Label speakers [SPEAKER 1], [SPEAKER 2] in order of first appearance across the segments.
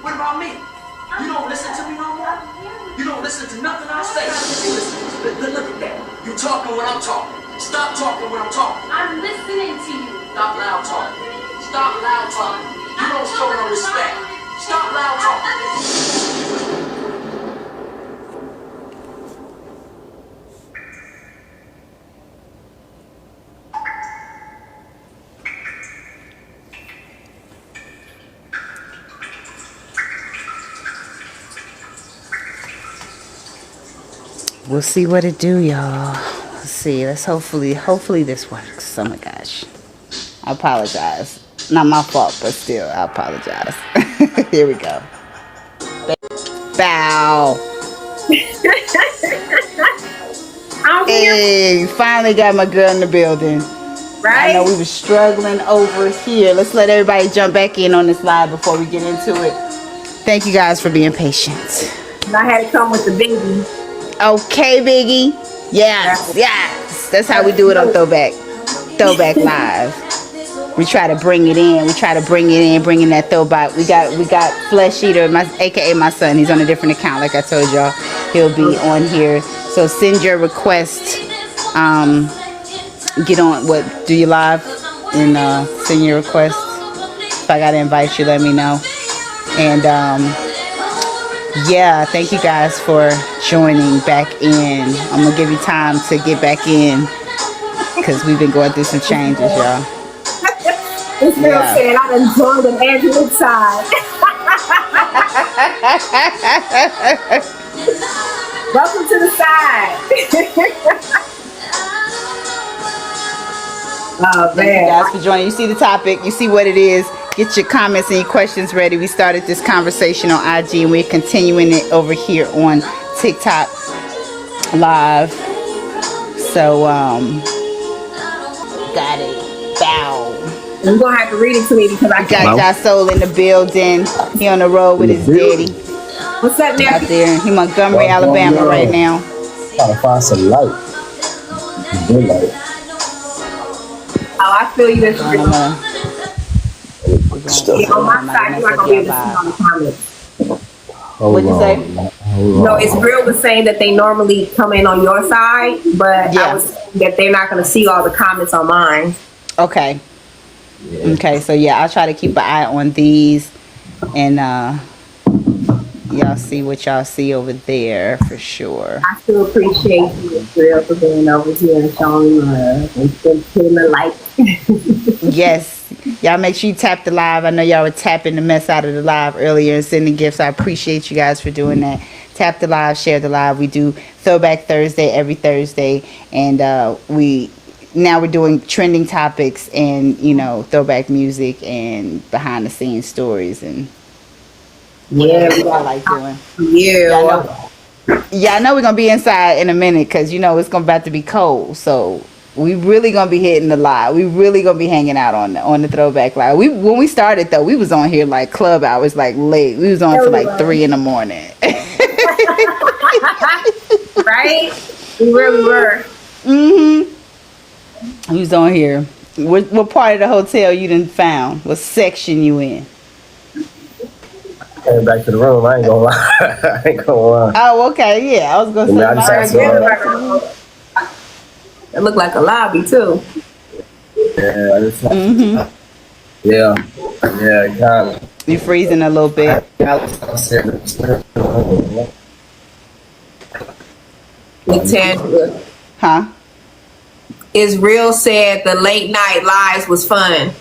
[SPEAKER 1] What about me? You don't listen to me no more? You don't listen to nothing I say. Look at that. You talking when I'm talking. Stop talking when I'm talking.
[SPEAKER 2] I'm listening to you.
[SPEAKER 1] Stop loud talking. Stop loud talking. You don't show no respect. Stop loud talking.
[SPEAKER 3] We'll see what it do, y'all. Let's see. Let's hopefully this works. Oh my gosh. I apologize. Not my fault, but still, I apologize. Here we go. Bow. Hey, finally got my girl in the building.
[SPEAKER 4] Right?
[SPEAKER 3] I know we were struggling over here. Let's let everybody jump back in on this live before we get into it. Thank you guys for being patient.
[SPEAKER 4] I had to come with the baby.
[SPEAKER 3] Okay, Biggie. Yes, yes. That's how we do it on Throwback Live. We try to bring it in. Bring in that throwback. We got Flesh Eater, aka my son. He's on a different account, like I told y'all. He'll be on here. So send your request. Get on do you live and send your request. If I gotta invite you, let me know. And yeah, thank you guys for joining back in. I'm gonna give you time to get back in because we've been going through some changes, y'all.
[SPEAKER 4] This girl said I done joined an Angelique side. Welcome to the side. Oh,
[SPEAKER 3] thank you guys for joining. You see the topic, you see what it is. Get your comments and your questions ready. We started this conversation on IG and we're continuing it over here on TikTok live. So got it. Bow.
[SPEAKER 4] You're gonna have to read it to me because I
[SPEAKER 3] got JahSoul in the building. He on the road with his daddy.
[SPEAKER 4] What's up, now?
[SPEAKER 3] Out there in Montgomery, Alabama right now.
[SPEAKER 5] Trying to find some light. Good light.
[SPEAKER 4] Oh, I feel you. That's true. Yeah, on my side, you're not gonna be able to see on the comments.
[SPEAKER 3] What'd you say?
[SPEAKER 4] No, it's real was saying that they normally come in on your side, but I was saying that they're not gonna see all the comments on mine.
[SPEAKER 3] Okay. Yeah. Okay, so yeah, I'll try to keep an eye on these and y'all see what y'all see over there for sure.
[SPEAKER 4] I still appreciate you, Israel, for being over here and showing love and putting the light.
[SPEAKER 3] Yes. Y'all make sure you tap the live. I know y'all were tapping the mess out of the live earlier and sending gifts. I appreciate you guys for doing that. Tap the live, share the live. We do Throwback Thursday every Thursday, and we're doing trending topics and throwback music and behind the scenes stories and whatever I like doing. Yeah, I know we're gonna be inside in a minute because it's about to be cold. So we really gonna be hitting the live. We really gonna be hanging out on the Throwback Live. When we started though, we was on here like club hours, like late. We was on till like 3 a.m.
[SPEAKER 4] Right? We really were.
[SPEAKER 3] We was on here. What part of the hotel you done found? What section you in?
[SPEAKER 5] Came back to the room. I ain't gonna lie.
[SPEAKER 3] Oh, okay. Yeah, I was gonna say.
[SPEAKER 4] It looked like a lobby too.
[SPEAKER 5] Yeah. Yeah, kind of.
[SPEAKER 3] You freezing a little bit. Huh?
[SPEAKER 4] Israel said the late night lives was fun.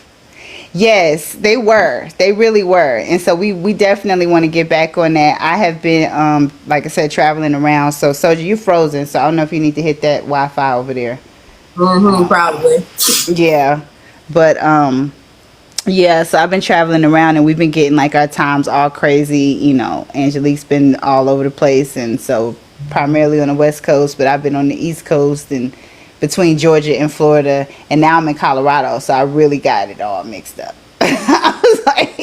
[SPEAKER 3] Yes, they were. They really were. And so we definitely want to get back on that. I have been, like I said, traveling around. So, Soldier, you're frozen. So, I don't know if you need to hit that Wi-Fi over there.
[SPEAKER 4] Probably.
[SPEAKER 3] Yeah. But, yeah, so I've been traveling around and we've been getting like our times all crazy. Angelique's been all over the place. And so, primarily on the West Coast, but I've been on the East Coast and between Georgia and Florida, and now I'm in Colorado, so I really got it all mixed up. I was like,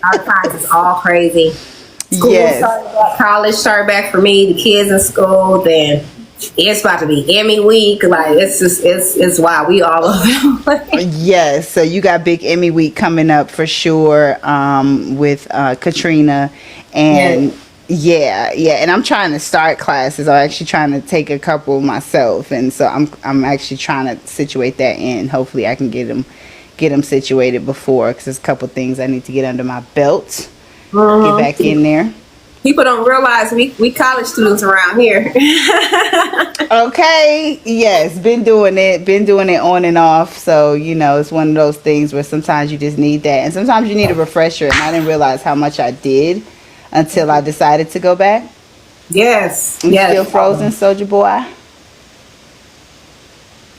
[SPEAKER 4] our times is all crazy. School started back, college started back for me, the kids in school, then It's about to be Emmy week. Like it's wild. We all over.
[SPEAKER 3] Yes, so you got big Emmy week coming up for sure, with Katrina, and yeah, and I'm trying to start classes. I'm actually trying to take a couple myself, and so I'm actually trying to situate that in. Hopefully, I can get them situated before, because there's a couple things I need to get under my belt, get back in there.
[SPEAKER 4] People don't realize we college students around here.
[SPEAKER 3] Okay, yes, been doing it on and off. So, it's one of those things where sometimes you just need that, and sometimes you need a refresher. And I didn't realize how much I did until I decided to go back.
[SPEAKER 4] Yes,
[SPEAKER 3] You still frozen, Soldier Boy?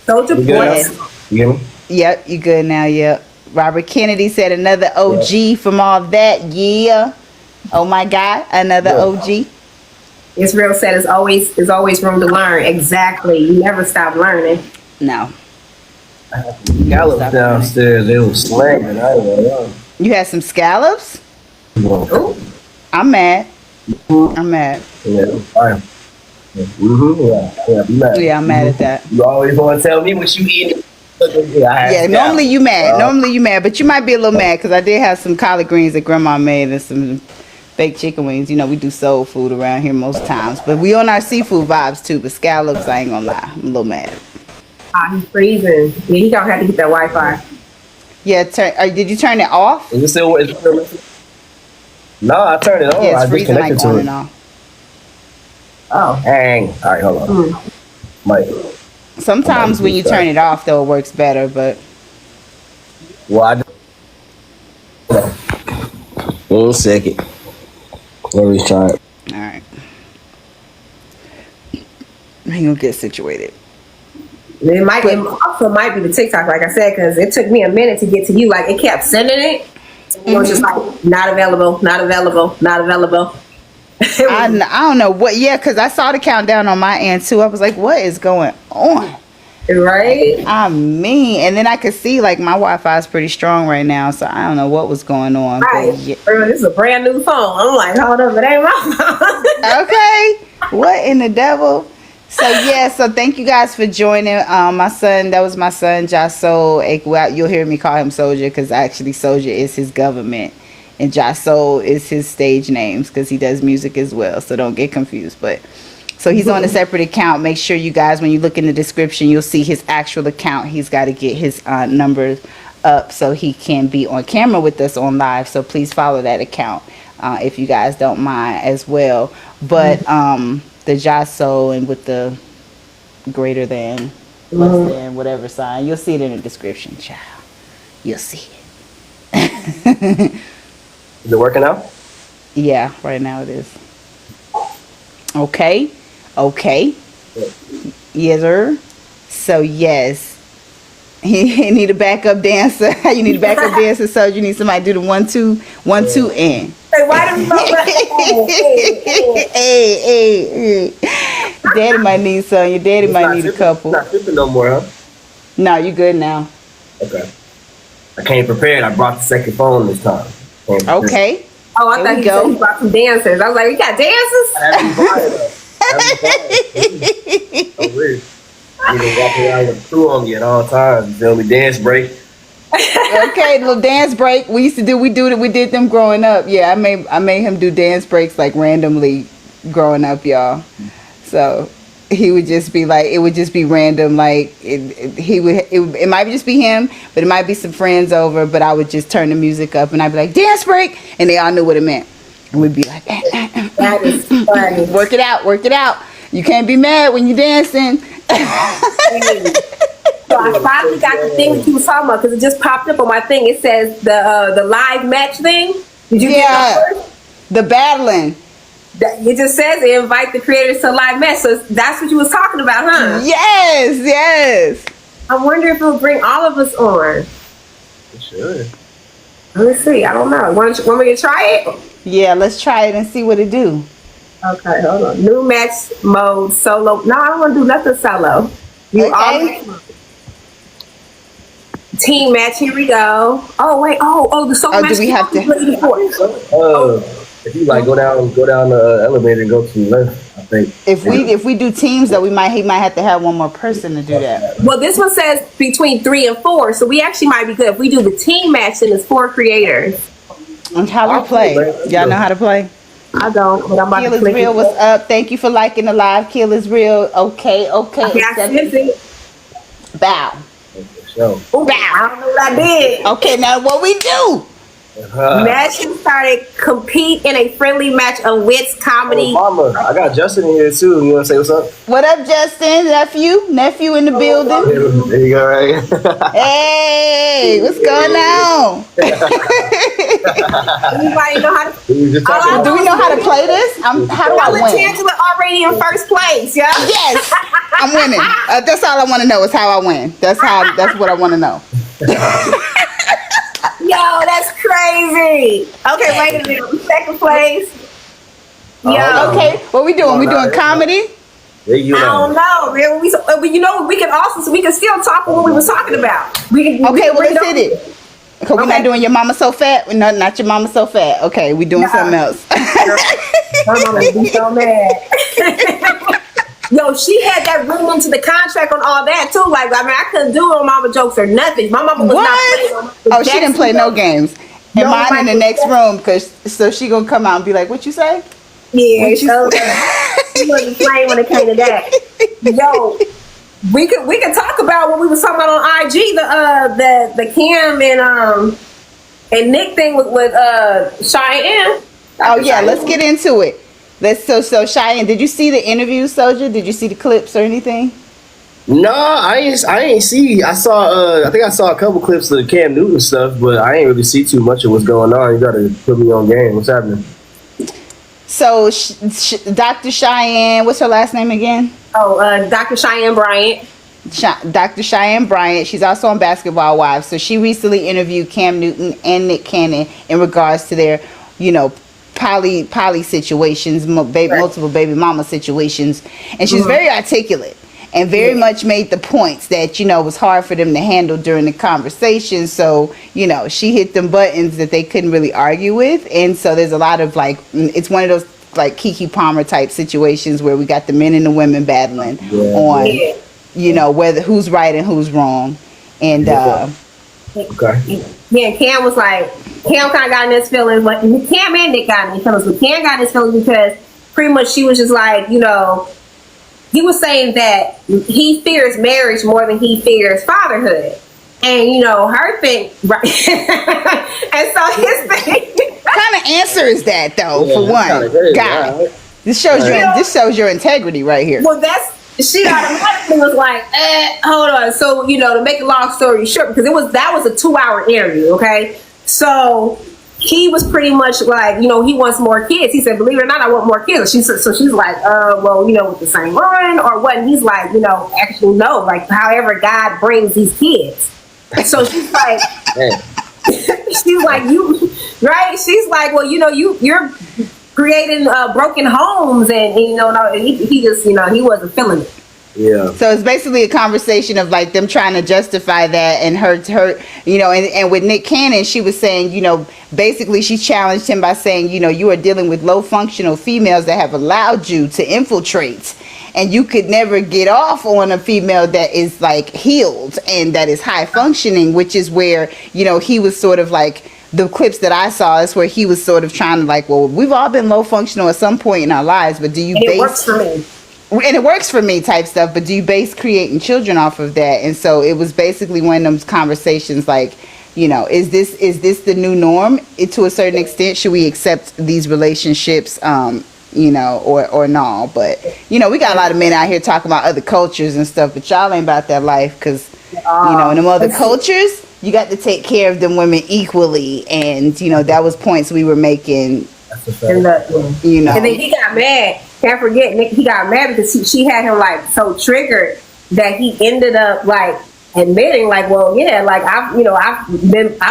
[SPEAKER 4] Soldier Boy.
[SPEAKER 3] Yes.
[SPEAKER 5] You hear me?
[SPEAKER 3] Yep, you good now. Yep. Robert Kennedy said another OG from all that. Yeah. Oh my God, another OG.
[SPEAKER 4] It's real sad. There's always room to learn. Exactly. You never stop learning.
[SPEAKER 3] No.
[SPEAKER 5] Scallops downstairs, they was slamming. I don't know.
[SPEAKER 3] You had some scallops?
[SPEAKER 4] Ooh.
[SPEAKER 3] I'm mad. I'm mad.
[SPEAKER 5] Yeah, fine. I'm mad.
[SPEAKER 3] Yeah, I'm mad at that.
[SPEAKER 5] You always want to tell me what you eat.
[SPEAKER 3] Yeah, normally you mad, but you might be a little mad because I did have some collard greens that Grandma made and some baked chicken wings. We do soul food around here most times, but we on our seafood vibes too. But scallops, I ain't gonna lie, I'm a little mad.
[SPEAKER 4] He's freezing. Yeah, he gonna have to get that Wi-Fi.
[SPEAKER 3] Yeah, did you turn it off?
[SPEAKER 5] Is it still? No, I turned it on.
[SPEAKER 3] Yeah, it's
[SPEAKER 5] I
[SPEAKER 3] freezing
[SPEAKER 5] disconnected
[SPEAKER 3] like on
[SPEAKER 5] to
[SPEAKER 3] and
[SPEAKER 5] it.
[SPEAKER 3] off.
[SPEAKER 4] Oh,
[SPEAKER 5] Dang. All right, hold on. Mike.
[SPEAKER 3] Sometimes when you turn it off, though, it works better. But
[SPEAKER 5] Well, 1 second. Let me try it.
[SPEAKER 3] all right, we gonna get situated.
[SPEAKER 4] it also might be the TikTok, like I said, because it took me a minute to get to you. Like it kept sending it. It was just like not available, not available, not available.
[SPEAKER 3] I don't know what. Yeah, because I saw the countdown on my end too. I was like, what is going on?
[SPEAKER 4] Right?
[SPEAKER 3] I mean, and then I could see like my Wi-Fi is pretty strong right now, so I don't know what was going on.
[SPEAKER 4] Right.
[SPEAKER 3] But yeah.
[SPEAKER 4] This is a brand new phone. I'm like, hold up, it ain't my phone.
[SPEAKER 3] Okay, what in the devil? So yeah, so thank you guys for joining. My son, that was my son, JahSoul. Well, you'll hear me call him Soldier because actually Soldier is his government, and JahSoul is his stage names because he does music as well. So don't get confused. But so he's on a separate account. Make sure you guys, when you look in the description, you'll see his actual account. He's got to get his numbers up so he can be on camera with us on live. So please follow that account if you guys don't mind as well. But the JahSoul and with the greater than, less than, whatever sign, you'll see it in the description, child. You'll see it.
[SPEAKER 5] Is it working out?
[SPEAKER 3] Yeah, right now it is. Okay. Yes, sir. So yes, he need a backup dancer. You need a backup dancer, so you need somebody to do the 1 2 1 2 in.
[SPEAKER 4] Hey, why
[SPEAKER 3] Hey. Daddy might need some. Your daddy might need a couple.
[SPEAKER 5] Not tripping no more, huh?
[SPEAKER 3] No, you good now.
[SPEAKER 5] Okay. I came prepared. I brought the second phone this time.
[SPEAKER 3] Okay.
[SPEAKER 4] Oh, I
[SPEAKER 3] Here
[SPEAKER 4] thought
[SPEAKER 3] we
[SPEAKER 4] you
[SPEAKER 3] go.
[SPEAKER 4] said you brought some dancers. I was like, you got dancers?
[SPEAKER 5] So weird. You can walk around with a crew on me at all times. You feel me? Dance break.
[SPEAKER 3] Okay, little dance break. We did them growing up. Yeah, I made him do dance breaks like randomly growing up, y'all. So he would just be like, it would just be random. Like it might just be him, but it might be some friends over. But I would just turn the music up and I'd be like, dance break, and they all knew what it meant. And we'd be like,
[SPEAKER 4] That is funny.
[SPEAKER 3] work it out. You can't be mad when you're dancing.
[SPEAKER 4] So I finally got the thing that you was talking about because it just popped up on my thing. It says the live match thing. Did you get that first?
[SPEAKER 3] The battling.
[SPEAKER 4] It just says invite the creators to live match. So that's what you was talking about, huh?
[SPEAKER 3] Yes.
[SPEAKER 4] I wonder if it'll bring all of us on.
[SPEAKER 5] It should.
[SPEAKER 4] Let me see. I don't know. Want me to try it?
[SPEAKER 3] Yeah, let's try it and see what it do.
[SPEAKER 4] Okay, hold on. New match mode solo. No, I don't want to do nothing solo.
[SPEAKER 3] Okay.
[SPEAKER 4] Team match. Here we go. Oh wait. Oh, the solo match.
[SPEAKER 3] Do we have to?
[SPEAKER 5] If you like go down the elevator and go to the left, I think.
[SPEAKER 3] If we do teams though, he might have to have one more person to do that.
[SPEAKER 4] Well, this one says between 3 and 4, so we actually might be good if we do the team match. Then it's 4 creators.
[SPEAKER 3] And how we play? Y'all know how to play?
[SPEAKER 4] I don't, but I'm about
[SPEAKER 3] Kill
[SPEAKER 4] to
[SPEAKER 3] is
[SPEAKER 4] click
[SPEAKER 3] real.
[SPEAKER 4] it.
[SPEAKER 3] What's up? Thank you for liking the live. Kill is real. Okay.
[SPEAKER 4] Yeah, I sent it.
[SPEAKER 3] Bow.
[SPEAKER 5] So,
[SPEAKER 4] Ooh, I don't know what I did.
[SPEAKER 3] Okay, now what we do?
[SPEAKER 4] Matches started. Compete in a friendly match of wits comedy.
[SPEAKER 5] Mama, I got Justin in here too. You want to say what's up?
[SPEAKER 3] What up, Justin? Nephew in the building.
[SPEAKER 5] There you go, right?
[SPEAKER 3] Hey, what's going on?
[SPEAKER 4] Anybody know how to?
[SPEAKER 5] We were just talking
[SPEAKER 3] Do
[SPEAKER 5] about-
[SPEAKER 3] we know how to play this? How do I
[SPEAKER 4] Well,
[SPEAKER 3] win?
[SPEAKER 4] Angela already in first place, yeah.
[SPEAKER 3] Yes, I'm winning. That's all I want to know is how I win. That's what I want to know.
[SPEAKER 4] Yo, that's crazy. Okay, wait a minute. Second place. Yo,
[SPEAKER 3] Okay, what we doing? We doing comedy?
[SPEAKER 5] There you
[SPEAKER 4] I don't know, man. You know, we can still talk what we was talking about.
[SPEAKER 3] Okay, well let's hit it. Cause we're not doing your mama so fat. We're not your mama so fat. Okay, we doing something else.
[SPEAKER 4] My mama would be so mad. Yo, she had that room into the contract on all that too. Like, I mean, I couldn't do no mama jokes or nothing. My mama was not playing.
[SPEAKER 3] Oh, she didn't play no games. And mine in the next room, so she gonna come out and be like, "What you say?"
[SPEAKER 4] Yeah, so she wasn't playing when it came to that. Yo, we could talk about what we was talking about on IG, the Cam and Nick thing with Cheyenne.
[SPEAKER 3] Oh yeah, let's get into it. So Cheyenne, did you see the interview, Soldier? Did you see the clips or anything?
[SPEAKER 5] No, I ain't see. I saw. I think I saw a couple clips of the Cam Newton stuff, but I ain't really see too much of what's going on. You gotta put me on game. What's happening?
[SPEAKER 3] So Dr. Cheyenne, what's her last name again?
[SPEAKER 4] Oh, Dr. Cheyenne Bryant.
[SPEAKER 3] Dr. Cheyenne Bryant. She's also on Basketball Wives. So she recently interviewed Cam Newton and Nick Cannon in regards to their, poly situations, multiple baby mama situations, and she's very articulate and very much made the points that it was hard for them to handle during the conversation. So she hit them buttons that they couldn't really argue with, and so there's a lot of it's one of those like Keke Palmer type situations where we got the men and the women battling on whether who's right and who's wrong, and
[SPEAKER 5] Okay.
[SPEAKER 4] Yeah, Cam was like, Cam kind of got in his feelings, but Cam and Nick got in his feelings, but Cam got in his feelings because pretty much she was just like, he was saying that he fears marriage more than he fears fatherhood. And, her thing, right? And so his thing.
[SPEAKER 3] What kind of answer is that, though, for one? God, this shows your integrity right here.
[SPEAKER 4] Well, she automatically was like, hold on. So, to make a long story short, because that was a 2-hour interview, okay? So he was pretty much like, he wants more kids. He said, believe it or not, I want more kids. She's like, well, with the same one or what? And he's like, actually no, like however God brings these kids. So she's like, she's like, right? She's like, well, you're creating broken homes, and he just he wasn't feeling it.
[SPEAKER 5] Yeah.
[SPEAKER 3] So it's basically a conversation of like them trying to justify that, and her and with Nick Cannon, she was saying, basically she challenged him by saying, you are dealing with low functional females that have allowed you to infiltrate, and you could never get off on a female that is like healed and that is high functioning, which is where, he was sort of like, the clips that I saw is where he was sort of trying to like, well, we've all been low functional at some point in our lives, but do you
[SPEAKER 4] It works for me.
[SPEAKER 3] And it works for me type stuff, but do you base creating children off of that? And so it was basically one of those conversations like, is this the new norm? To a certain extent, should we accept these relationships, or no? But, we got a lot of men out here talking about other cultures and stuff, but y'all ain't about that life because, in them other cultures, you got to take care of them women equally. And, that was points we were making.
[SPEAKER 4] And then he got mad. Can't forget, Nick, he got mad because she had him like so triggered that he ended up like admitting like, well, yeah, like I've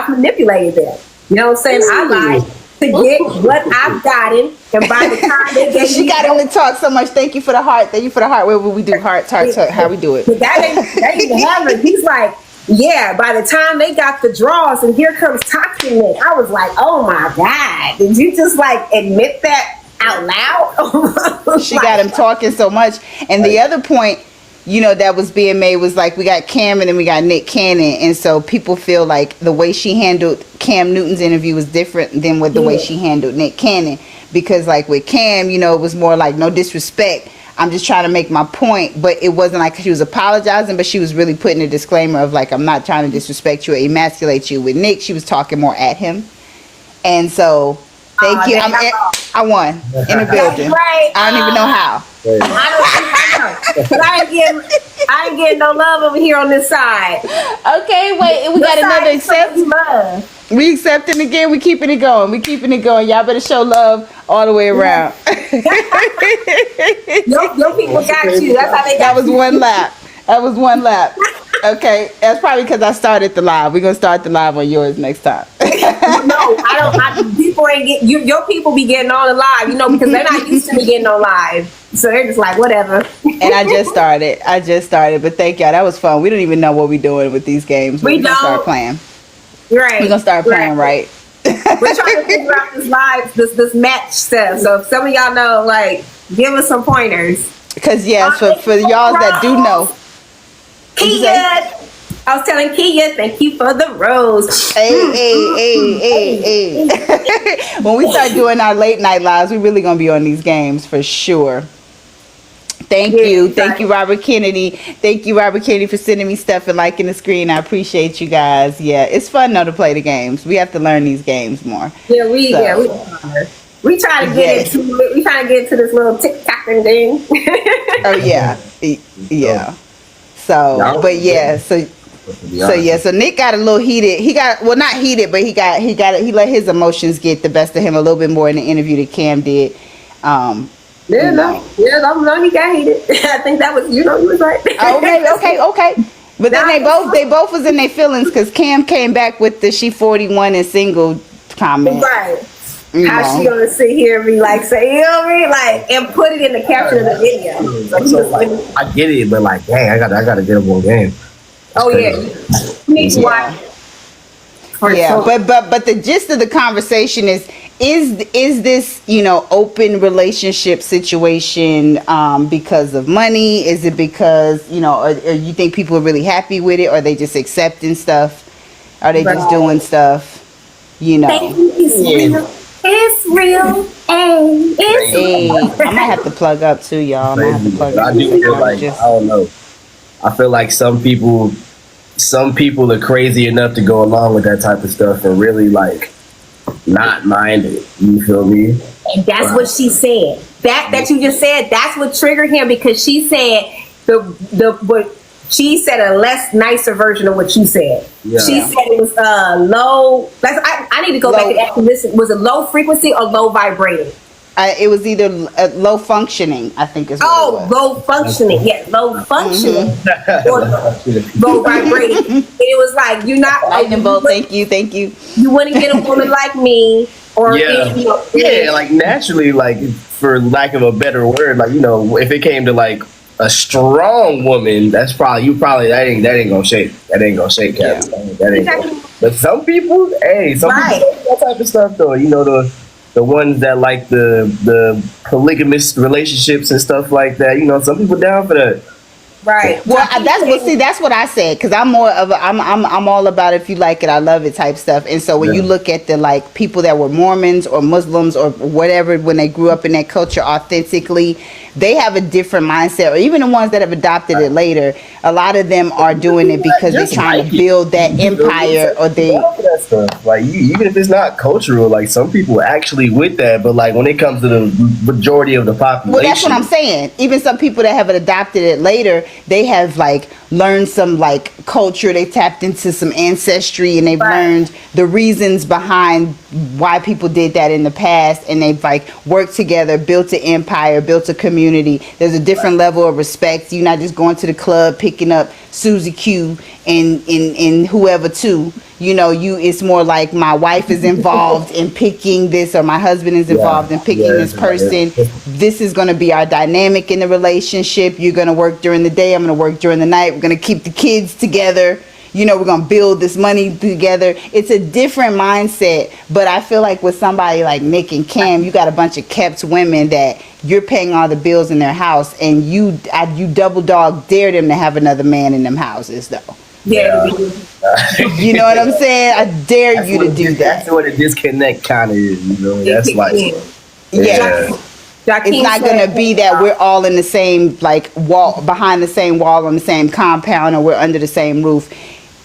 [SPEAKER 4] manipulated them. You know what I'm saying? I lied to get what I've gotten, and by the time they get
[SPEAKER 3] she got him to talk so much. Thank you for the heart. Thank you for the heart. Where will we do heart? How we do it?
[SPEAKER 4] But that ain't the heaven. He's like, yeah, by the time they got the draws and here comes Toxic Nick, I was like, oh my God, did you just like admit that out loud?
[SPEAKER 3] She got him talking so much. And the other point, you know, that was being made was like, we got Cam and then we got Nick Cannon. And so people feel like the way she handled Cam Newton's interview was different than with the way she handled Nick Cannon. Because like with Cam, you know, it was more like no disrespect, I'm just trying to make my point, but it wasn't like she was apologizing, but she was really putting a disclaimer of like, I'm not trying to disrespect you or emasculate you. With Nick, she was talking more at him. And so, thank you. I won in the building.
[SPEAKER 4] Right.
[SPEAKER 3] I don't even know how.
[SPEAKER 4] I know. But I ain't getting no love over here on this side.
[SPEAKER 3] Okay, wait, we got another accept. We accepting again. We keeping it going. We keeping it going. Y'all better show love all the way around.
[SPEAKER 4] Your people got you. That's how they got
[SPEAKER 3] That was one lap. That was one lap. Okay, that's probably because I started the live. We're gonna start the live on yours next time.
[SPEAKER 4] No, I don't. People ain't get you. Your people be getting on the live, you know, because they're not used to me getting on live, so they're just like whatever.
[SPEAKER 3] And I just started. But thank y'all. That was fun. We don't even know what we're doing with these games.
[SPEAKER 4] We
[SPEAKER 3] We're gonna start playing.
[SPEAKER 4] Right.
[SPEAKER 3] We're gonna start playing right.
[SPEAKER 4] We're trying to figure out this live, this match stuff. So if some of y'all know, like, give us some pointers.
[SPEAKER 3] Because yes, for y'all that do know.
[SPEAKER 4] Kia, I was telling Kia, thank you for the rose.
[SPEAKER 3] Hey. When we start doing our late night lives, we're really gonna be on these games for sure. Thank you, Robert Kennedy. Thank you, Robert Kennedy, for sending me stuff and liking the screen. I appreciate you guys. Yeah, it's fun though to play the games. We have to learn these games more.
[SPEAKER 4] Yeah, we try to get into it. We trying to get into this little Tik Tok thing.
[SPEAKER 3] Oh yeah. So, but yeah, so Nick got a little heated. He not heated, but he let his emotions get the best of him a little bit more in the interview that Cam did.
[SPEAKER 4] He got heated. I think that was, he was right.
[SPEAKER 3] Okay. But then they both was in their feelings because Cam came back with the she 41 and single comment.
[SPEAKER 4] Right. How she gonna sit here and be like, say, you know what I mean? Like, and put it in the caption of the video.
[SPEAKER 5] So, like, I get it, but like, dang, I gotta get a more game.
[SPEAKER 4] Oh yeah. You need to watch.
[SPEAKER 3] Yeah, but the gist of the conversation is this, open relationship situation because of money? Is it because, or you think people are really happy with it? Or are they just accepting stuff? Are they just doing stuff?
[SPEAKER 4] It's real. Hey,
[SPEAKER 3] I'm gonna have to plug up too, y'all. I
[SPEAKER 5] do feel like, I don't know. I feel like some people are crazy enough to go along with that type of stuff and really like not mind it. You feel me?
[SPEAKER 4] And that's what she said. That you just said, that's what triggered him, because she said what she said, a less nicer version of what you said. Yeah. She said it was low. I need to go back and actually listen. Was it low frequency or low vibrating?
[SPEAKER 3] It was either low functioning, I think is what it was.
[SPEAKER 4] Low functioning. Yeah, low functioning. Or low vibrating. And it was like, you're not
[SPEAKER 3] lightning bolt. Thank you.
[SPEAKER 4] You wouldn't get a woman like me, or
[SPEAKER 5] like naturally, like for lack of a better word, like if it came to like a strong woman, that's probably that ain't gonna shake. That ain't gonna shake, Captain. Yeah. That ain't gonna. But some people, people that type of stuff though. The ones that like the polygamous relationships and stuff like that. Some people down for that.
[SPEAKER 4] Right.
[SPEAKER 3] Well, that's what I said, because I'm more of I'm all about if you like it, I love it type stuff. And so when you look at the like people that were Mormons or Muslims or whatever, when they grew up in that culture authentically, they have a different mindset. Or even the ones that have adopted it later, a lot of them are doing it because they're trying to build that empire, or they
[SPEAKER 5] like even if it's not cultural, like some people actually with that, but like when it comes to the majority of the population,
[SPEAKER 3] well, that's what I'm saying. Even some people that have adopted it later, they have like learned some like culture, they tapped into some ancestry, and they've learned the reasons behind why people did that in the past, and they've like worked together, built an empire, built a community. There's a different level of respect. You're not just going to the club picking up Susie Q and whoever too. It's more like my wife is involved in picking this, or my husband is involved in picking this person. This is going to be our dynamic in the relationship. You're going to work during the day, I'm going to work during the night. We're going to keep the kids together. we're gonna build this money together. It's a different mindset. But I feel like with somebody like Nick and Cam, you got a bunch of kept women that you're paying all the bills in their house, and you double dog dare them to have another man in them houses though.
[SPEAKER 4] Yeah.
[SPEAKER 3] You know what I'm saying? I dare you to do that.
[SPEAKER 5] That's what a disconnect kind of is. That's like,
[SPEAKER 3] yeah. It's not going to be that we're all in the same wall, behind the same wall on the same compound, or we're under the same roof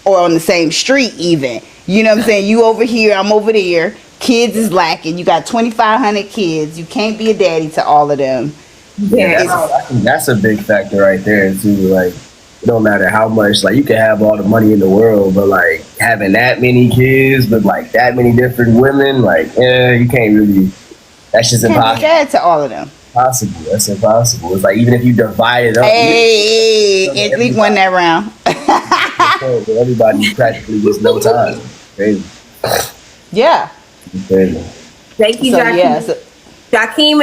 [SPEAKER 3] or on the same street even. You know what I'm saying? You over here, I'm over there. Kids is lacking. You got 2,500 kids. You can't be a daddy to all of them.
[SPEAKER 5] Yeah, that's a big factor right there too. Like, it don't matter how much, you can have all the money in the world, but having that many kids with that many different women, you can't really. That's just impossible. Can't be dad
[SPEAKER 3] to all of them.
[SPEAKER 5] Possible. That's impossible. It's even if you divide it up.
[SPEAKER 3] Hey, Angelique won that round.
[SPEAKER 5] Everybody practically gets no time. Crazy.
[SPEAKER 3] Yeah.
[SPEAKER 5] Crazy.
[SPEAKER 4] Thank you, Jakeem. Yeah, Jakeem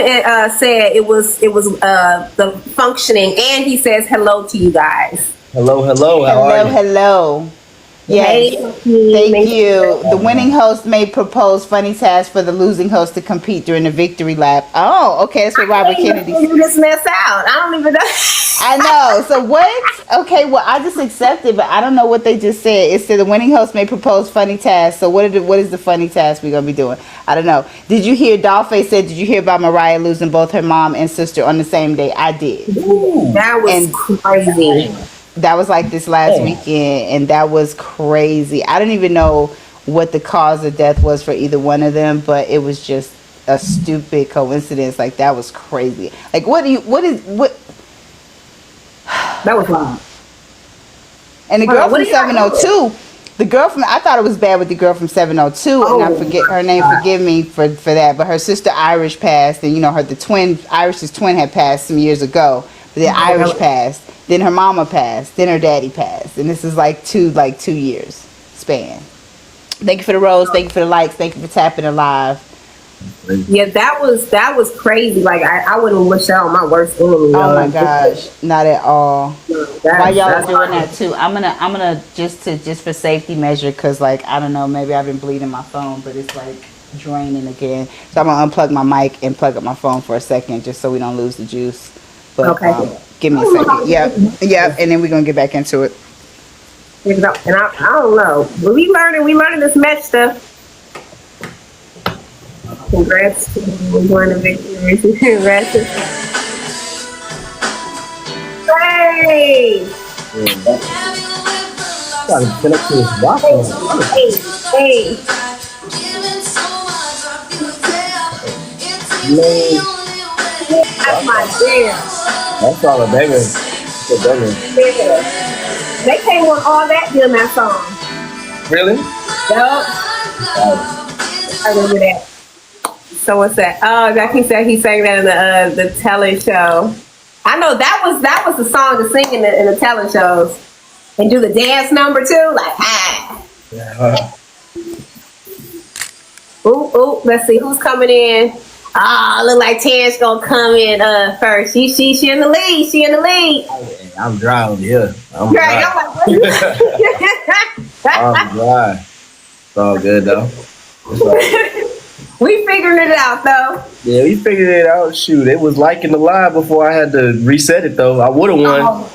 [SPEAKER 4] said it was the functioning, and he says hello to you guys.
[SPEAKER 5] Hello. How are you?
[SPEAKER 3] Hello. Yes. Thank you. The winning host may propose funny tasks for the losing host to compete during the victory lap. Oh, okay. That's what Robert Kennedy said.
[SPEAKER 4] You just mess out. I don't even know.
[SPEAKER 3] I know. So what? Okay, well, I just accepted, but I don't know what they just said. It said the winning host may propose funny tasks. So what is the funny task we're going to be doing? I don't know. Did you hear, Dollface said, did you hear about Mariah losing both her mom and sister on the same day? I did.
[SPEAKER 4] Ooh, that was crazy.
[SPEAKER 3] That was this last weekend, and that was crazy. I didn't even know what the cause of death was for either one of them, but it was just a stupid coincidence. That was crazy. What?
[SPEAKER 4] That was wrong.
[SPEAKER 3] And the girl from 702, I thought it was bad with the girl from 702, and I forget her name. Forgive me for that. But her sister Irish passed, and Irish's twin had passed some years ago. But then Irish passed. Then her mama passed. Then her daddy passed. And this is 2 years span. Thank you for the rose. Thank you for the likes. Thank you for tapping it live.
[SPEAKER 4] Yeah, that was crazy. I wouldn't wish that on my worst enemy.
[SPEAKER 3] Oh my gosh, not at all. Why y'all are doing that too? I'm gonna just for safety measure, because I don't know, maybe I've been bleeding my phone, but it's draining again. So I'm gonna unplug my mic and plug up my phone for a second, just so we don't lose the juice. But okay. Give me a second. Yep. And then we're gonna get back into it.
[SPEAKER 4] And I don't know. But we learning this match stuff. Congrats to winning the victory. Congrats. Hey! Hey! That's my jam.
[SPEAKER 5] That's all a banger. It's a banger.
[SPEAKER 4] Yeah. They came on all that during that song.
[SPEAKER 5] Really?
[SPEAKER 4] Yup. I remember that. So what's that? Oh, Jackie said he sang that in the talent show. I know that was the song to sing in the talent shows, and do the dance number too. Yeah. Ooh. Let's see who's coming in. Look like Tan's gonna come in first. She in the lead. She in the lead.
[SPEAKER 5] I'm dry over here. I'm
[SPEAKER 4] dry.
[SPEAKER 5] I'm dry. It's all good though.
[SPEAKER 4] We figuring it out though.
[SPEAKER 5] Yeah, we figured it out. Shoot, it was in the live before I had to reset it though. I would have won.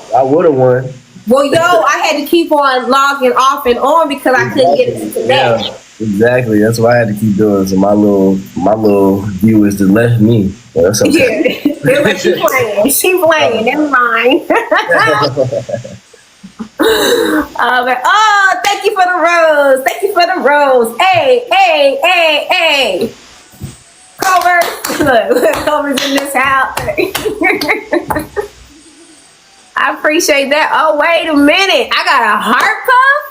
[SPEAKER 4] Well, I had to keep on logging off and on because I couldn't get it to connect.
[SPEAKER 5] Yeah. Exactly. That's what I had to keep doing. So my little viewers just left me. Well, that's okay.
[SPEAKER 4] Yeah, they're like, she playing. Never mind. Thank you for the rose. Thank you for the rose. Hey. Cover. Look, Cover's in this house. I appreciate that. Oh, wait a minute. I got a heart cuff?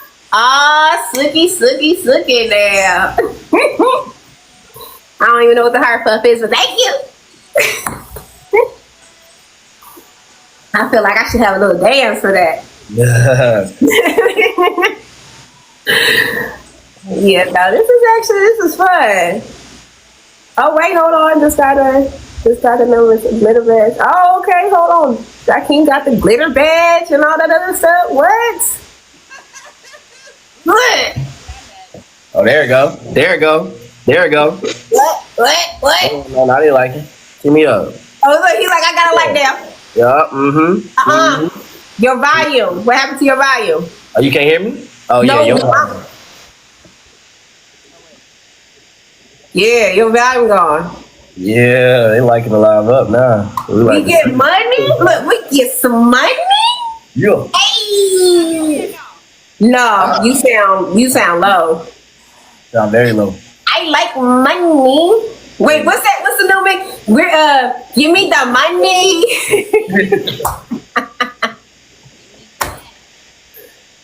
[SPEAKER 4] Sookie now. I don't even know what the heart puff is, but thank you. I feel like I should have a little dance for that. Yeah, no, this is fun. Oh wait, hold on. Just got a glitter badge. Oh, okay, hold on. Jakeem got the glitter badge and all that other stuff. What? What?
[SPEAKER 5] Oh, there it go. There it go. There it go.
[SPEAKER 4] What?
[SPEAKER 5] Oh, no, I didn't like it. Give me up.
[SPEAKER 4] Oh, look, he's like, I got it like that.
[SPEAKER 5] Yeah. Mm-hmm.
[SPEAKER 4] Your volume. What happened to your volume?
[SPEAKER 5] Oh, you can't hear me? Oh,
[SPEAKER 4] No,
[SPEAKER 5] yeah. Your
[SPEAKER 4] yeah, your volume gone.
[SPEAKER 5] Yeah, they liking the live up now.
[SPEAKER 4] We get money? Look, we get some money?
[SPEAKER 5] Yeah.
[SPEAKER 4] Hey. No, you sound low.
[SPEAKER 5] Sound very low.
[SPEAKER 4] I like money. Wait, what's that? What's the new mix? We're give me the money.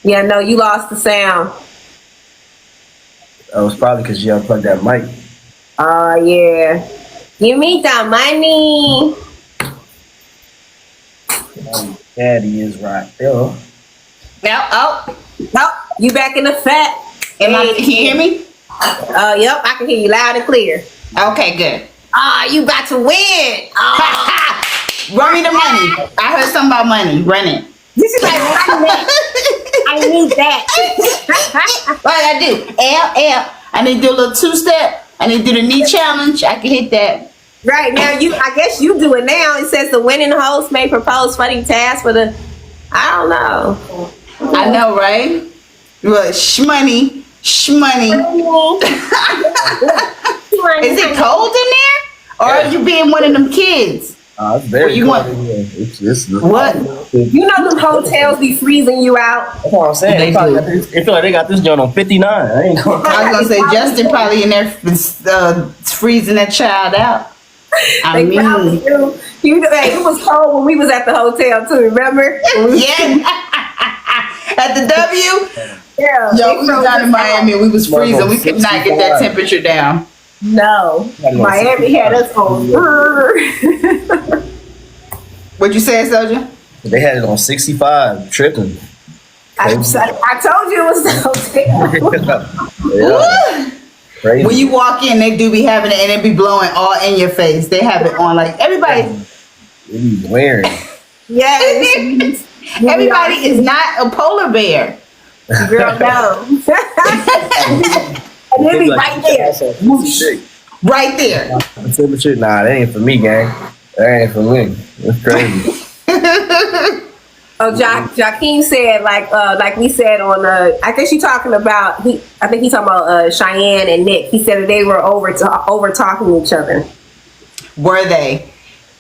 [SPEAKER 4] Yeah, no, you lost the sound.
[SPEAKER 5] That was probably because you unplugged that mic.
[SPEAKER 4] Oh yeah. Give me the money.
[SPEAKER 5] Daddy is right there.
[SPEAKER 4] Oh, you back in the fat.
[SPEAKER 3] Can you hear me?
[SPEAKER 4] Yep, I can hear you loud and clear.
[SPEAKER 3] Okay, good.
[SPEAKER 4] You about to win.
[SPEAKER 3] Run me the money. I heard something about money. Run it.
[SPEAKER 4] This is like run that. I need that.
[SPEAKER 3] What I do? I need to do a little two-step. I need to do the knee challenge. I can hit that.
[SPEAKER 4] Right now, I guess you do it now. It says the winning host may propose funny tasks for the. I don't know.
[SPEAKER 3] I know, right? Well, shmoney. Is it cold in there? Or are you being one of them kids?
[SPEAKER 5] It's very
[SPEAKER 3] you
[SPEAKER 5] cold
[SPEAKER 3] want-
[SPEAKER 5] in here. It's
[SPEAKER 3] What?
[SPEAKER 4] You know them hotels be freezing you out.
[SPEAKER 5] That's what I'm saying. They feel like they got this joint on 59. I ain't going.
[SPEAKER 3] I was gonna say Justin probably in there freezing that child out. I
[SPEAKER 4] They probably
[SPEAKER 3] mean,
[SPEAKER 4] do. It was cold when we was at the hotel too. Remember?
[SPEAKER 3] yeah. At the W,
[SPEAKER 4] Yeah.
[SPEAKER 3] yo, we was down in Miami. We was freezing. We could not get that temperature down.
[SPEAKER 4] No, Miami had us on.
[SPEAKER 3] What'd you say, Soldier?
[SPEAKER 5] They had it on 65, tripping.
[SPEAKER 4] I told you it was the hotel.
[SPEAKER 5] Yeah. Crazy.
[SPEAKER 3] When you walk in, they do be having it, and it be blowing all in your face. They have it on like everybody.
[SPEAKER 5] They be wearing.
[SPEAKER 4] Yes.
[SPEAKER 3] Everybody is not a polar bear.
[SPEAKER 4] Girl, no. And they be right there.
[SPEAKER 3] Right there.
[SPEAKER 5] The temperature, nah, that ain't for me, gang. That ain't for me. That's crazy.
[SPEAKER 4] Oh, Joaquin said, like we said on, I guess you talking about, I think he's talking about Cheyenne and Nick. He said that they were over talking each other.
[SPEAKER 3] Were they?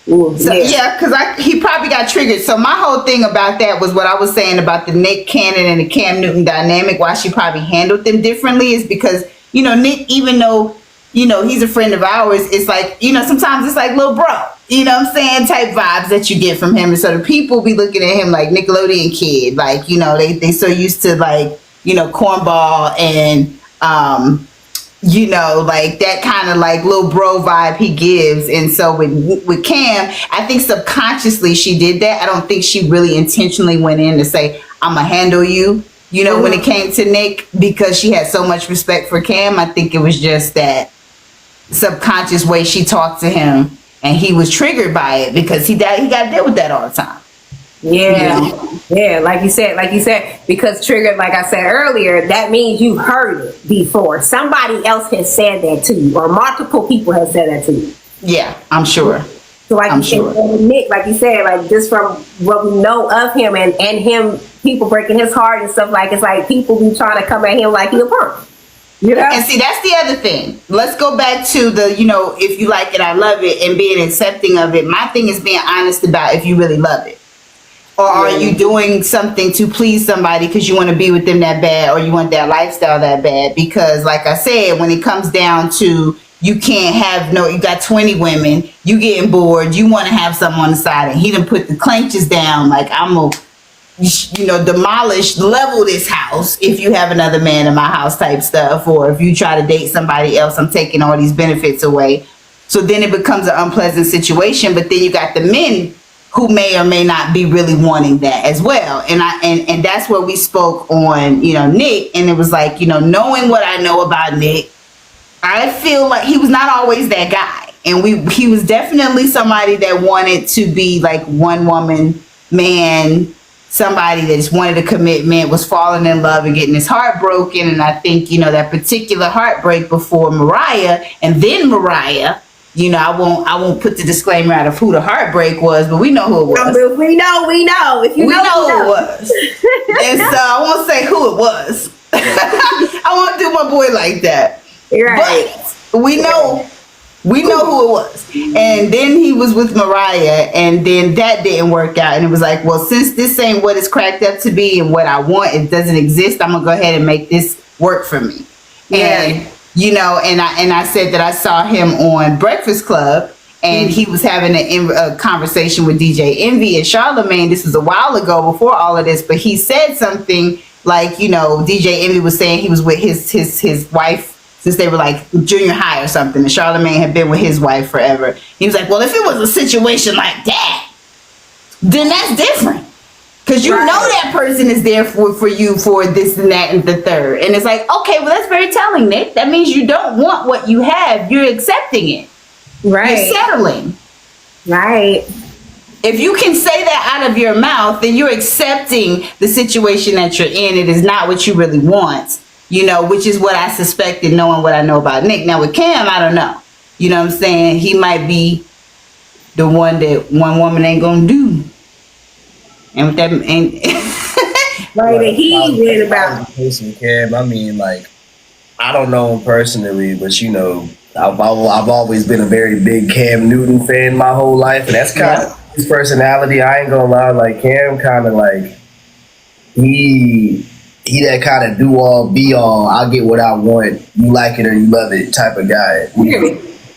[SPEAKER 4] Ooh,
[SPEAKER 3] So, yeah, because he probably got triggered. So my whole thing about that was what I was saying about the Nick Cannon and the Cam Newton dynamic. Why she probably handled them differently is because, you know, Nick, even though, you know, he's a friend of ours, it's like, you know, sometimes it's like little bro, you know what I'm saying, type vibes that you get from him. And so the people be looking at him like Nickelodeon kid, like, you know, they so used to like, you know, cornball and you know, like that kind of like little bro vibe he gives. And so with Cam, I think subconsciously she did that. I don't think she really intentionally went in to say, I'm gonna handle you, you know, when it came to Nick, because she had so much respect for Cam. I think it was just that subconscious way she talked to him, and he was triggered by it because he got to deal with that all the time.
[SPEAKER 4] Yeah, like you said, because triggered, like I said earlier, that means you heard it before. Somebody else has said that to you, or multiple people have said that to you.
[SPEAKER 3] Yeah, I'm sure.
[SPEAKER 4] So like you said, Nick, like you said, like just from what we know of him and him, people breaking his heart and stuff, like it's like people be trying to come at him like he a punk. You know?
[SPEAKER 3] And see, that's the other thing. Let's go back to the, you know, if you like it, I love it, and being accepting of it. My thing is being honest about if you really love it. Or are you doing something to please somebody because you want to be with them that bad, or you want that lifestyle that bad? Because like I said, when it comes down to you can't have you got 20 women, you getting bored, you want to have someone on the side, and he done put the clenches down like I'm going to, you know, demolish, level this house if you have another man in my house type stuff, or if you try to date somebody else, I'm taking all these benefits away. So then it becomes an unpleasant situation. But then you got the men who may or may not be really wanting that as well. And that's where we spoke on, you know, Nick, and it was like, you know, knowing what I know about Nick, I feel like he was not always that guy. And he was definitely somebody that wanted to be like one woman man, somebody that just wanted a commitment, was falling in love and getting his heart broken. And I think, that particular heartbreak before Mariah and then Mariah, I won't put the disclaimer out of who the heartbreak was, but we know who it was.
[SPEAKER 4] We know. If you know
[SPEAKER 3] who it was. And so I won't say who it was. I won't do my boy like that.
[SPEAKER 4] Right.
[SPEAKER 3] But we know who it was. And then he was with Mariah, and then that didn't work out. And it was like, well, since this ain't what it's cracked up to be and what I want, it doesn't exist, I'm going to go ahead and make this work for me.
[SPEAKER 4] Yeah.
[SPEAKER 3] And I said that I saw him on Breakfast Club, and he was having a conversation with DJ Envy and Charlamagne. This was a while ago, before all of this, but he said something like, DJ Envy was saying he was with his wife since they were like junior high or something, and Charlamagne had been with his wife forever. He was like, well, if it was a situation like that, then that's different. Because you know that person is there for you for this and that and the third. And it's like, okay, well, that's very telling, Nick. That means you don't want what you have. You're accepting it.
[SPEAKER 4] Right.
[SPEAKER 3] You're settling.
[SPEAKER 4] Right.
[SPEAKER 3] If you can say that out of your mouth, then you're accepting the situation that you're in. It is not what you really want, which is what I suspected, knowing what I know about Nick. Now with Cam, I don't know. You know what I'm saying? He might be the one that one woman ain't gonna do. And with that,
[SPEAKER 4] right, and he went about
[SPEAKER 5] Cam. I mean, like, I don't know him personally, but I've always been a very big Cam Newton fan my whole life, and that's kind of his personality. I ain't gonna lie, like Cam, kind of like he that kind of do all be all. I get what I want. You like it or you love it type of guy.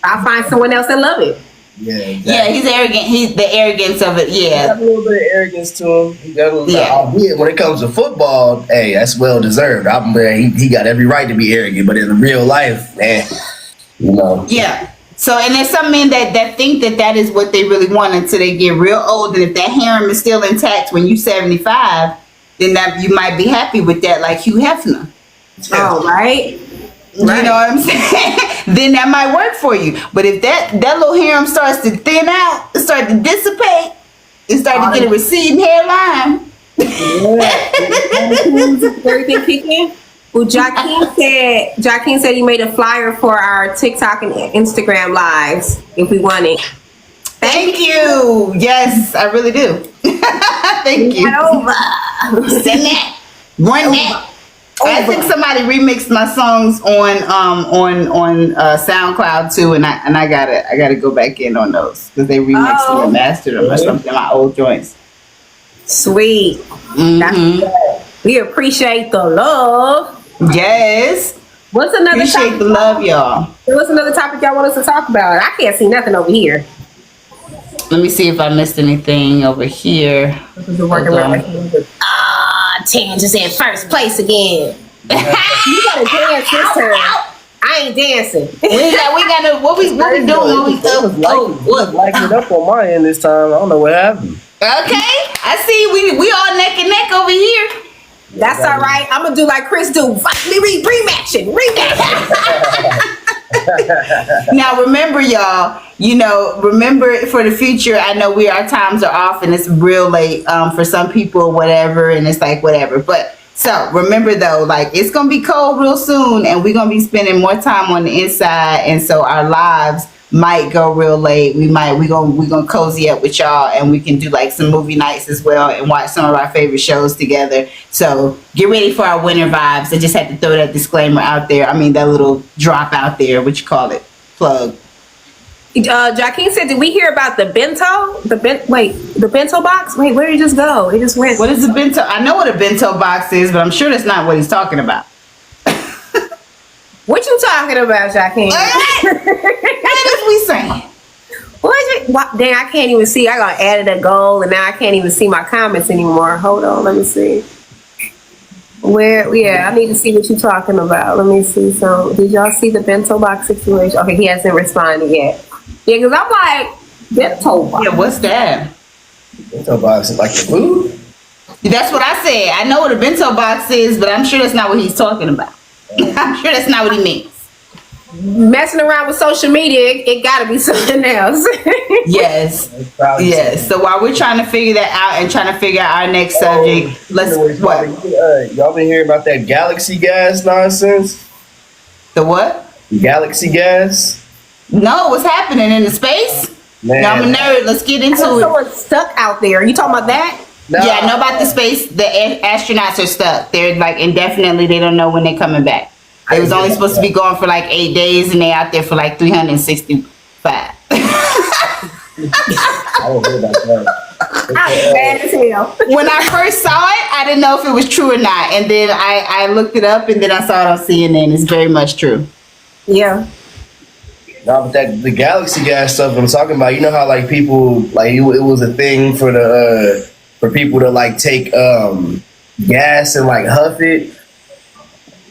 [SPEAKER 4] I'll find someone else that love it.
[SPEAKER 5] Yeah, exactly.
[SPEAKER 3] Yeah, he's arrogant. He's the arrogance of it. Yeah,
[SPEAKER 5] he got a little bit of arrogance to him. He got a little when it comes to football, hey, that's well deserved. He got every right to be arrogant, but in real life, man,
[SPEAKER 3] Yeah. So, and there's some men that think that is what they really want until they get real old, and if that harem is still intact when you're 75, then that you might be happy with that, like Hugh Hefner.
[SPEAKER 4] Oh, right.
[SPEAKER 3] You know what I'm saying? Then that might work for you. But if that little harem starts to thin out, start to dissipate, it start to get a receding hairline.
[SPEAKER 4] Everything kicking. Well, Joaquin said he made a flyer for our TikTok and Instagram lives if we want it.
[SPEAKER 3] Thank you. Yes, I really do. Thank you. Send that. Run that. I think somebody remixed my songs on SoundCloud too, and I gotta go back in on those because they remixed them and mastered them or something. My old joints.
[SPEAKER 4] Sweet.
[SPEAKER 3] Mm-hmm.
[SPEAKER 4] We appreciate the love.
[SPEAKER 3] Yes.
[SPEAKER 4] What's another
[SPEAKER 3] appreciate
[SPEAKER 4] topic?
[SPEAKER 3] The love, y'all.
[SPEAKER 4] What's another topic y'all want us to talk about? I can't see nothing over here.
[SPEAKER 3] Let me see if I missed anything over here.
[SPEAKER 4] Tan just in first place again. You gotta dance this turn. I ain't dancing.
[SPEAKER 3] we got what we doing?
[SPEAKER 5] What lighting it up on my end this time? I don't know what happened.
[SPEAKER 3] Okay, I see. We all neck and neck over here.
[SPEAKER 4] That's all right. I'm gonna do like Chris do. Rematching.
[SPEAKER 3] Now remember, y'all. Remember for the future. I know our times are off and it's real late for some people or whatever, and it's like whatever. But so remember though, like it's gonna be cold real soon, and we're gonna be spending more time on the inside, and so our lives might go real late. We're gonna cozy up with y'all, and we can do like some movie nights as well and watch some of our favorite shows together. So get ready for our winter vibes. I just had to throw that disclaimer out there. I mean that little drop out there, what you call it, plug.
[SPEAKER 4] Joaquin said, did we hear about the bento? The bento box? Wait, where did it just go? It just went.
[SPEAKER 3] What is the bento? I know what a bento box is, but I'm sure that's not what he's talking about.
[SPEAKER 4] What you talking about, Joaquin?
[SPEAKER 3] What is we saying?
[SPEAKER 4] What is it? Dang, I can't even see. I got added a goal, and now I can't even see my comments anymore. Hold on, let me see. I need to see what you're talking about. Let me see. So, did y'all see the bento box situation? Okay, he hasn't responded yet. Yeah, because I'm like, bento box.
[SPEAKER 3] Yeah, what's that?
[SPEAKER 5] Bento box is like the food?
[SPEAKER 3] That's what I said. I know what a bento box is, but I'm sure that's not what he's talking about. I'm sure that's not what he means.
[SPEAKER 4] Messing around with social media, it gotta be something else.
[SPEAKER 3] Yes.
[SPEAKER 5] Probably
[SPEAKER 3] Yes. So while we're trying to figure that out and trying to figure out our next subject, let's what?
[SPEAKER 5] Y'all been hearing about that galaxy gas nonsense?
[SPEAKER 3] The what?
[SPEAKER 5] Galaxy gas?
[SPEAKER 3] No, what's happening in the space?
[SPEAKER 5] Man.
[SPEAKER 3] No, I'm a nerd. Let's get into it.
[SPEAKER 4] Someone's stuck out there. You talking about that?
[SPEAKER 5] Nah.
[SPEAKER 3] Yeah, I know about the space. The astronauts are stuck. They're like indefinitely. They don't know when they're coming back. They was only supposed to be gone for like 8 days, and they out there for like 365.
[SPEAKER 5] I don't know about that.
[SPEAKER 4] I'm mad as hell.
[SPEAKER 3] When I first saw it, I didn't know if it was true or not, and then I looked it up, and then I saw it on CNN. It's very much true.
[SPEAKER 4] Yeah.
[SPEAKER 5] No, but the galaxy gas stuff I'm talking about, you know how like people like it was a thing for the for people to like take gas and like huff it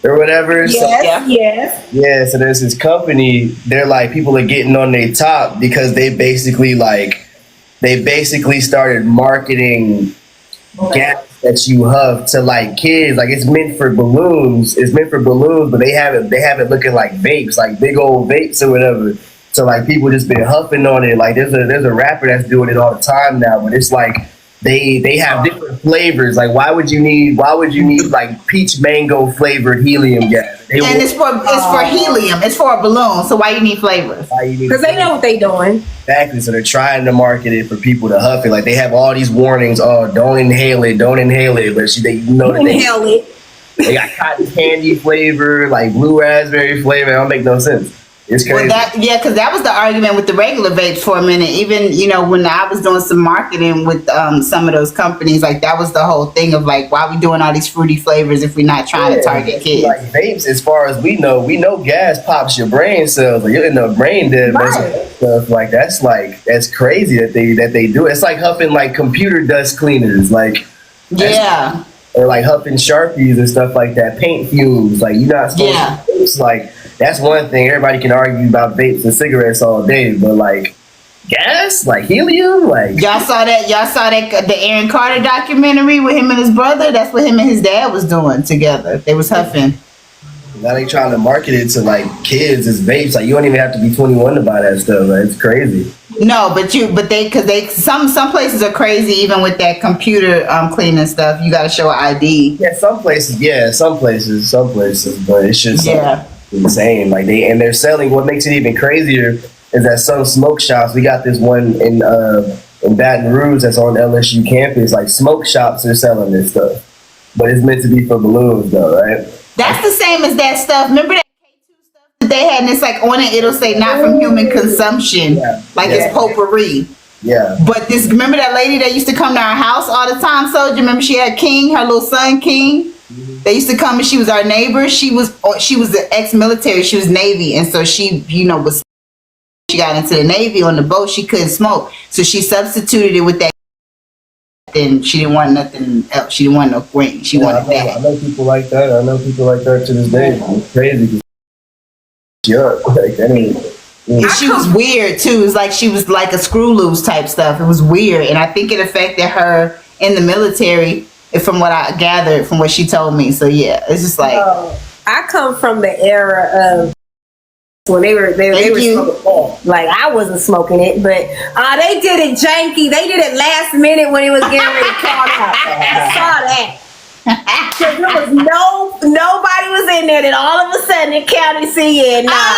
[SPEAKER 5] or whatever.
[SPEAKER 4] Yes.
[SPEAKER 5] Yeah, so there's this company, they're like people are getting on their top because they basically started marketing gas that you huff to like kids. Like it's meant for balloons. But they have it looking like vapes, like big old vapes or whatever. So like people just been huffing on it. Like there's a rapper that's doing it all the time now, but it's like they have different flavors. Like why would you need like peach mango flavored helium gas?
[SPEAKER 3] And it's for helium. It's for a balloon. So why you need flavors?
[SPEAKER 4] Because they know what they doing.
[SPEAKER 5] Exactly. So they're trying to market it for people to huff it. Like they have all these warnings. Oh, don't inhale it. But
[SPEAKER 4] Inhale it.
[SPEAKER 5] they got cotton candy flavor, like blue raspberry flavor. It don't make no sense. It's crazy.
[SPEAKER 3] Because that was the argument with the regular vapes for a minute. Even, when I was doing some marketing with some of those companies, like that was the whole thing of like, why are we doing all these fruity flavors if we're not trying to target kids?
[SPEAKER 5] Like vapes, as far as we know gas pops your brain cells. Like you're in the brain dead.
[SPEAKER 4] Right.
[SPEAKER 5] Stuff that's crazy that they do. It's like huffing like computer dust cleaners, like
[SPEAKER 3] yeah,
[SPEAKER 5] or like huffing Sharpies and stuff like that. Paint fumes, like you're not supposed to. It's like. That's one thing. Everybody can argue about vapes and cigarettes all day, but like gas, like helium, like
[SPEAKER 3] y'all saw that the Aaron Carter documentary with him and his brother. That's what him and his dad was doing together. They was huffing.
[SPEAKER 5] Now they trying to market it to like kids as vapes. Like you don't even have to be 21 to buy that stuff. Like, it's crazy.
[SPEAKER 3] No, but some places are crazy even with that computer cleaning stuff. You got to show an ID.
[SPEAKER 5] Yeah, some places, but it's just insane. Like they're selling. What makes it even crazier is that some smoke shops. We got this one in Baton Rouge that's on LSU campus. Like smoke shops are selling this stuff, but it's meant to be for balloons, though, right?
[SPEAKER 3] That's the same as that stuff. Remember that K2 stuff that they had, and it's like on it. It'll say not from human consumption, it's potpourri.
[SPEAKER 5] Yeah.
[SPEAKER 3] But remember that lady that used to come to our house all the time, Soldier? Remember she had King, her little son King? They used to come and she was our neighbor. She was the ex-military. She was Navy. And so she, she got into the Navy on the boat. She couldn't smoke. So she substituted it with that. Then she didn't want nothing else. She didn't want no green. She wanted that.
[SPEAKER 5] I know people like that. To this day. It's crazy.
[SPEAKER 3] She was weird too. It was like she was like a screw loose type stuff. It was weird. And I think it affected her in the military, from what I gathered from what she told me. So yeah, it's just like
[SPEAKER 4] I come from the era of when they were smoking. Like I wasn't smoking it, but they did it janky. They did it last minute when it was getting ready to come out. I saw that. Because there was nobody was in there. Then all of a sudden the county said, nah.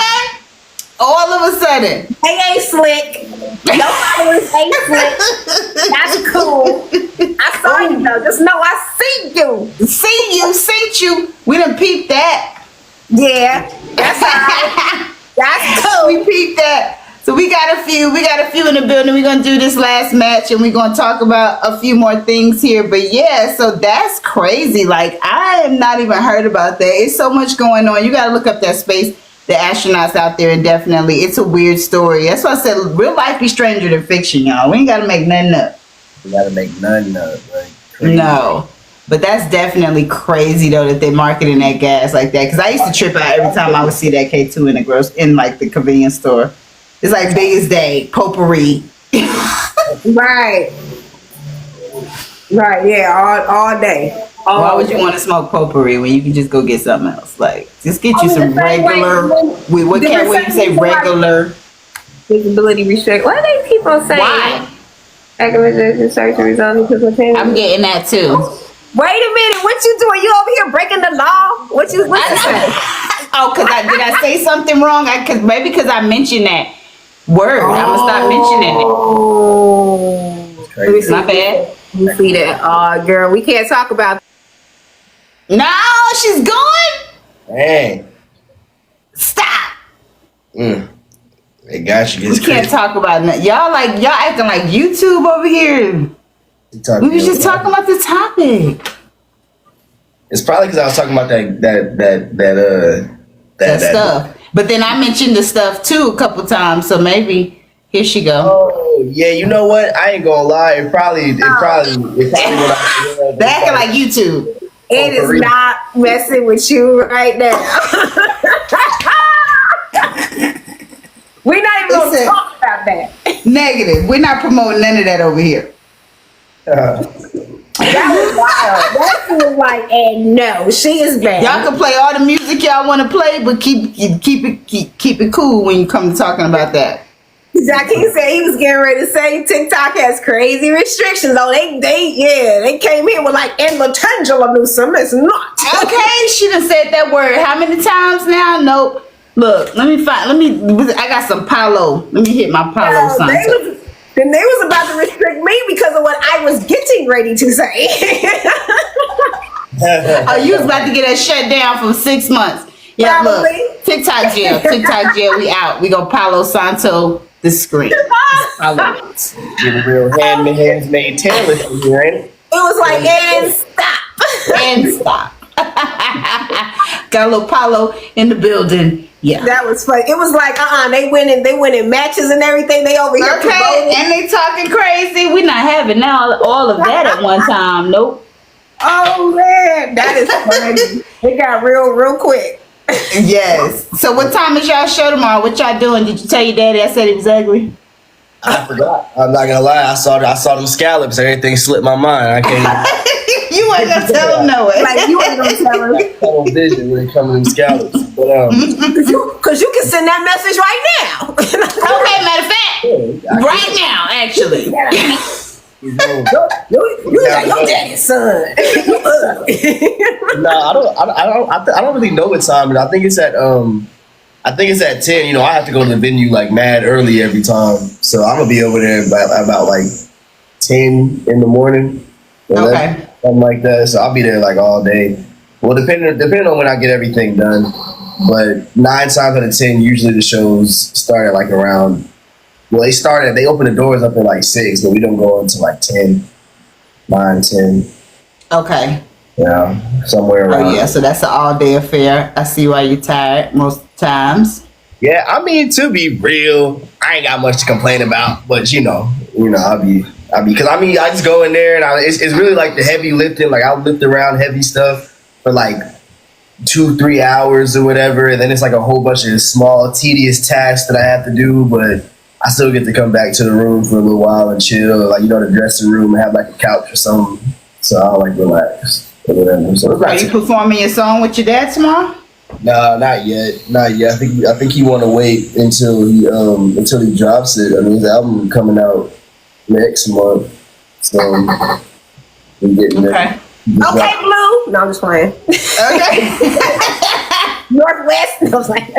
[SPEAKER 3] All of a sudden,
[SPEAKER 4] they ain't slick. Nobody ain't slick. That's cool. I saw you though. Just know I seen you.
[SPEAKER 3] Seen you. We done peeped that.
[SPEAKER 4] Yeah, that's all right. That's cool.
[SPEAKER 3] We peeped that. So we got a few in the building. We're gonna do this last match and we're gonna talk about a few more things here. But yeah, so that's crazy. Like I have not even heard about that. It's so much going on. You gotta look up that space. The astronauts out there, and definitely it's a weird story. That's why I said real life be stranger than fiction, y'all. We ain't gotta make nothing up. Like, no, but that's definitely crazy though that they're marketing that gas like that. Because I used to trip out every time I would see that K2 in like the convenience store. It's like biggest day potpourri.
[SPEAKER 4] Right. Yeah, all day.
[SPEAKER 3] Why would you want to smoke potpourri when you can just go get something else? Like, just get you some regular. What you say? Regular.
[SPEAKER 4] Visibility restrict. Why do they keep on saying?
[SPEAKER 3] Why?
[SPEAKER 4] Acquisition search results because of
[SPEAKER 3] I'm getting that too.
[SPEAKER 4] Wait a minute, what you doing? You over here breaking the law? What's you saying?
[SPEAKER 3] Oh, did I say something wrong? Because I mentioned that word. I'm gonna stop mentioning it.
[SPEAKER 4] Oh,
[SPEAKER 3] My bad.
[SPEAKER 4] You see that? Oh, girl, we can't talk about.
[SPEAKER 3] No, she's going.
[SPEAKER 5] Dang.
[SPEAKER 3] Stop.
[SPEAKER 5] They got you.
[SPEAKER 3] We can't talk about nothing. Y'all acting like YouTube over here. We was just talking about the topic.
[SPEAKER 5] It's probably because I was talking about that
[SPEAKER 3] stuff. But then I mentioned the stuff too a couple times, so maybe here she go.
[SPEAKER 5] Oh yeah, you know what? I ain't gonna lie. It probably
[SPEAKER 3] They acting like YouTube.
[SPEAKER 4] It is not messing with you right now. We're not even gonna talk about that.
[SPEAKER 3] Negative. We're not promoting none of that over here.
[SPEAKER 4] That was wild. That was like, and no, she is bad.
[SPEAKER 3] Y'all can play all the music y'all want to play, but keep it cool when you come to talking about that.
[SPEAKER 4] Jackie said he was getting ready to say TikTok has crazy restrictions. Oh, they came in with like, and Latangela Newsome is not.
[SPEAKER 3] Okay, she done said that word how many times now? Nope. Look, I got some Palo. Let me hit my Palo sign.
[SPEAKER 4] Then they was about to restrict me because of what I was getting ready to say.
[SPEAKER 3] Oh, you was about to get us shut down for 6 months. Yeah,
[SPEAKER 4] Probably.
[SPEAKER 3] look. TikTok jail, we out. We go Palo Santo the screen.
[SPEAKER 5] Get a real handmade tailor from here, ain't it?
[SPEAKER 4] It was like, and stop.
[SPEAKER 3] And stop. Got a little Palo in the building. Yeah.
[SPEAKER 4] That was funny. It was like, they went in matches and everything. They over here promoting.
[SPEAKER 3] And they talking crazy. We not having now all of that at one time. Nope.
[SPEAKER 4] Oh man, that is funny. It got real quick.
[SPEAKER 3] Yes. So what time is y'all show tomorrow? What y'all doing? Did you tell your daddy I said he was ugly?
[SPEAKER 5] I forgot. I'm not gonna lie. I saw them scallops. Everything slipped my mind. I can't.
[SPEAKER 3] You ain't gonna tell him no way.
[SPEAKER 4] Like you ain't gonna tell him.
[SPEAKER 5] Tunnel vision when it comes to them scallops. But
[SPEAKER 4] Cause you can send that message right now.
[SPEAKER 3] Okay, matter of fact, right now, actually.
[SPEAKER 5] you
[SPEAKER 4] like your daddy's son.
[SPEAKER 5] No, I don't really know what time it is. I think it's at 10. You know, I have to go to the venue like mad early every time, so I'm gonna be over there about like 10 in the morning.
[SPEAKER 3] Okay.
[SPEAKER 5] Something like that. So I'll be there like all day. Well, depending on when I get everything done. But 9 times out of 10, usually the shows start at like around. Well, they open the doors up at like 6, but we don't go until like 10, 9, 10.
[SPEAKER 3] Okay.
[SPEAKER 5] Yeah, somewhere around.
[SPEAKER 3] Oh yeah, so that's an all-day affair. I see why you're tired most times.
[SPEAKER 5] Yeah, I mean, to be real, I ain't got much to complain about. But you know, I'll be because I just go in there and it's really like the heavy lifting. Like I'll lift around heavy stuff for like 2-3 hours or whatever, and then it's like a whole bunch of small, tedious tasks that I have to do. But I still get to come back to the room for a little while and chill, like the dressing room and have like a couch or something. So I'll like relax. So
[SPEAKER 3] Are you performing your song with your dad tomorrow?
[SPEAKER 5] No, not yet. I think he want to wait until he drops it. I mean, his album coming out next month, so we're getting
[SPEAKER 3] okay.
[SPEAKER 4] Okay, Blue. No, I'm just playing.
[SPEAKER 3] Okay.
[SPEAKER 4] Northwest. I was like,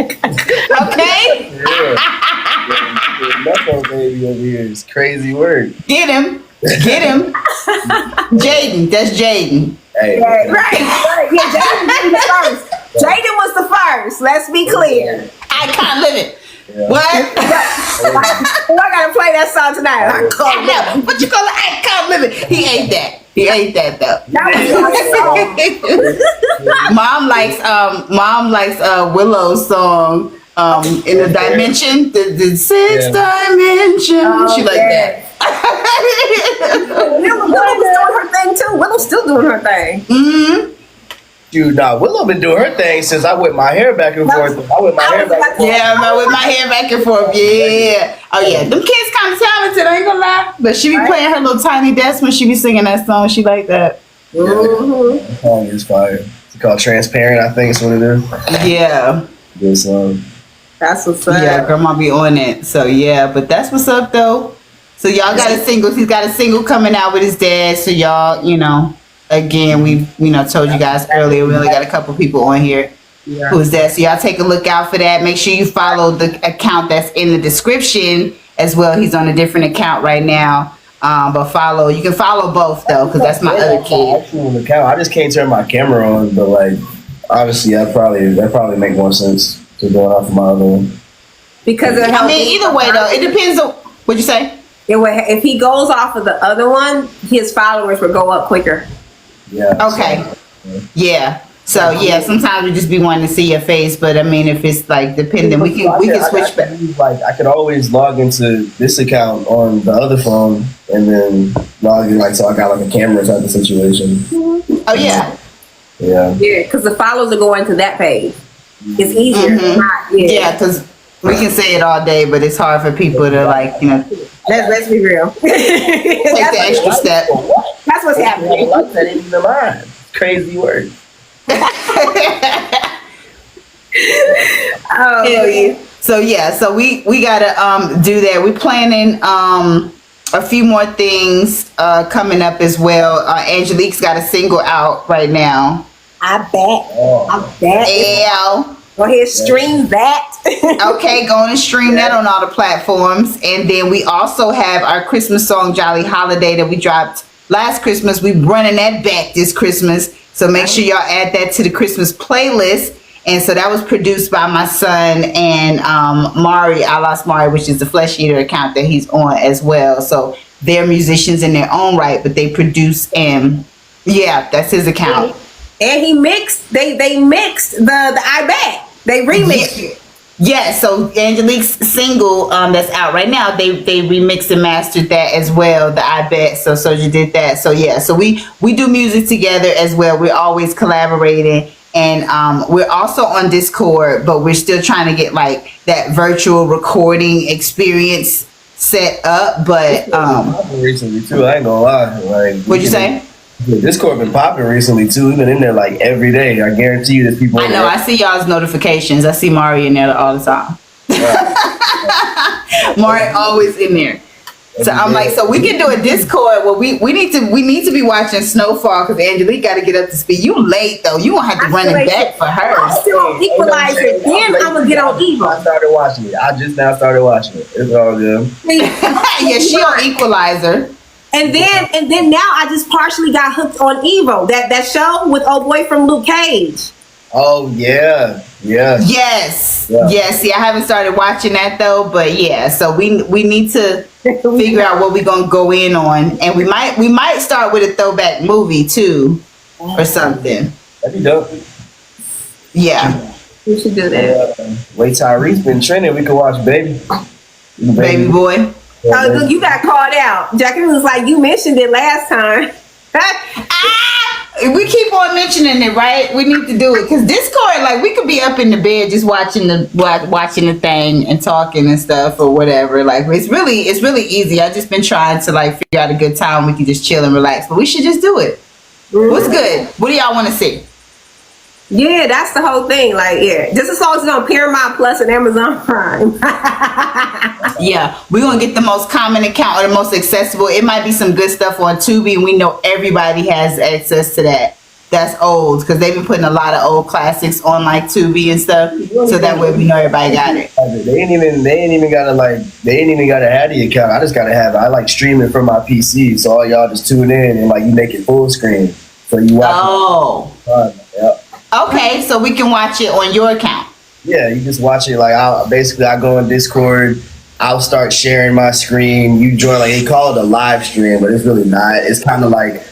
[SPEAKER 3] okay.
[SPEAKER 5] Metro baby over here is crazy work.
[SPEAKER 3] Get him. Jaden. That's Jaden.
[SPEAKER 5] Hey,
[SPEAKER 4] yeah, right. Yeah, Jaden was the first. Jaden was the first. Let's be clear.
[SPEAKER 3] Icon Living.
[SPEAKER 5] Yeah.
[SPEAKER 3] What?
[SPEAKER 4] I gotta play that song tonight.
[SPEAKER 3] I know. What you call it? Icon Living. He ate that. Though. Mom likes Willow's song. In the dimension, the sixth dimension.
[SPEAKER 4] Oh,
[SPEAKER 3] she like that.
[SPEAKER 4] Willow was doing her thing too. Willow's still doing her thing.
[SPEAKER 3] Mm-hmm.
[SPEAKER 5] Dude, Willow been doing her thing since I whip my hair back and forth.
[SPEAKER 3] Yeah, I whip my hair back and forth. Yeah. Oh yeah, them kids kind of talented. I ain't gonna lie, but she be playing her little tiny desk when she be singing that song. She like that.
[SPEAKER 5] Yeah, that song is fire. It's called Transparent. I think it's what it is.
[SPEAKER 3] Yeah.
[SPEAKER 5] Good song.
[SPEAKER 4] That's what's up.
[SPEAKER 3] Yeah, grandma be on it. So yeah, but that's what's up though. So y'all got a single. He's got a single coming out with his dad. So y'all, again, we told you guys earlier. We only got a couple people on here.
[SPEAKER 4] Yeah.
[SPEAKER 3] Who's that? So y'all take a look out for that. Make sure you follow the account that's in the description as well. He's on a different account right now. But you can follow both though, because that's my other kid.
[SPEAKER 5] Account. I just can't turn my camera on, but like obviously that probably make more sense to going off of my other one.
[SPEAKER 4] Because
[SPEAKER 3] either way though, it depends on what'd you say?
[SPEAKER 4] If he goes off of the other one, his followers will go up quicker.
[SPEAKER 5] Yeah.
[SPEAKER 3] Okay. Yeah. So yeah, sometimes we just be wanting to see your face, but I mean, if it's like depending, we can switch back.
[SPEAKER 5] Like I could always log into this account on the other phone and then log in so I got like a camera type of situation.
[SPEAKER 3] Oh yeah.
[SPEAKER 5] Yeah.
[SPEAKER 4] Yeah, because the followers are going to that page. It's easier.
[SPEAKER 3] Mm-hmm. Yeah, because we can say it all day, but it's hard for people to
[SPEAKER 4] Let's be real.
[SPEAKER 3] Take the extra step.
[SPEAKER 4] That's what's happening.
[SPEAKER 5] Like that ain't even mine. Crazy word.
[SPEAKER 3] Hell yeah. So we gotta do that. We're planning a few more things coming up as well. Angelique's got a single out right now.
[SPEAKER 4] I bet.
[SPEAKER 3] Yeah.
[SPEAKER 4] Go ahead, stream that.
[SPEAKER 3] Okay, go and stream that on all the platforms. And then we also have our Christmas song Jolly Holiday that we dropped last Christmas. We're running that back this Christmas. So make sure y'all add that to the Christmas playlist. And so that was produced by my son and Mari, I Lost Mari, which is the Flesh Eater account that he's on as well. So they're musicians in their own right, but they produce and yeah, that's his account.
[SPEAKER 4] And he mixed, they mixed the I Bet. They remixed it.
[SPEAKER 3] Yeah, so Angelique's single that's out right now, they remixed and mastered that as well, the I Bet. So Soja did that. So yeah, so we do music together as well. We're always collaborating. And we're also on Discord, but we're still trying to get like that virtual recording experience set up. But
[SPEAKER 5] recently too, I ain't gonna lie. Like,
[SPEAKER 3] what'd you say?
[SPEAKER 5] Discord been popping recently too. We've been in there like every day. I guarantee you, there's people.
[SPEAKER 3] I know. I see y'all's notifications. I see Mari in there all the time. Right. Mari always in there. So I'm like, so we can do a Discord. Well, we need to be watching Snowfall because Angelique got to get up to speed. You late though. You gonna have to run it back for her.
[SPEAKER 4] I'm still on Equalizer. Then I'm gonna get on Evo.
[SPEAKER 5] I started watching it. I just now started watching it. It's all good.
[SPEAKER 3] Yeah, she on Equalizer.
[SPEAKER 4] And then now I just partially got hooked on Evo. That show with old boy from Luke Cage.
[SPEAKER 5] Oh yeah.
[SPEAKER 3] Yes. See, I haven't started watching that though, but yeah. So we need to figure out what we're gonna go in on, and we might start with a throwback movie too, or something.
[SPEAKER 5] That'd be dope.
[SPEAKER 3] Yeah.
[SPEAKER 4] We should do that.
[SPEAKER 5] Wait, Tyrese been trending. We can watch Baby.
[SPEAKER 3] Baby boy.
[SPEAKER 5] Yeah,
[SPEAKER 4] Look, you got called out. Jackie was like, you mentioned it last time.
[SPEAKER 3] We keep on mentioning it, right? We need to do it because Discord, like, we could be up in the bed just watching the thing and talking and stuff or whatever. Like, it's really easy. I just been trying to like figure out a good time we can just chill and relax, but we should just do it. What's good? What do y'all want to see?
[SPEAKER 4] Yeah, that's the whole thing. Like, yeah, just as long as it's on Paramount Plus and Amazon Prime.
[SPEAKER 3] Yeah, we're gonna get the most common account or the most accessible. It might be some good stuff on Tubi, and we know everybody has access to that. That's old because they've been putting a lot of old classics on like Tubi and stuff, so that way we know everybody got it.
[SPEAKER 5] They ain't even gotta have the account. I just gotta have it. I like streaming from my PC, so all y'all just tune in and like you make it full screen, so you watch.
[SPEAKER 3] Oh.
[SPEAKER 5] Yep.
[SPEAKER 3] Okay, so we can watch it on your account.
[SPEAKER 5] Yeah, you just watch it. Like I go on Discord. I'll start sharing my screen. You join, like they call it a live stream, but it's really not. It's kind of like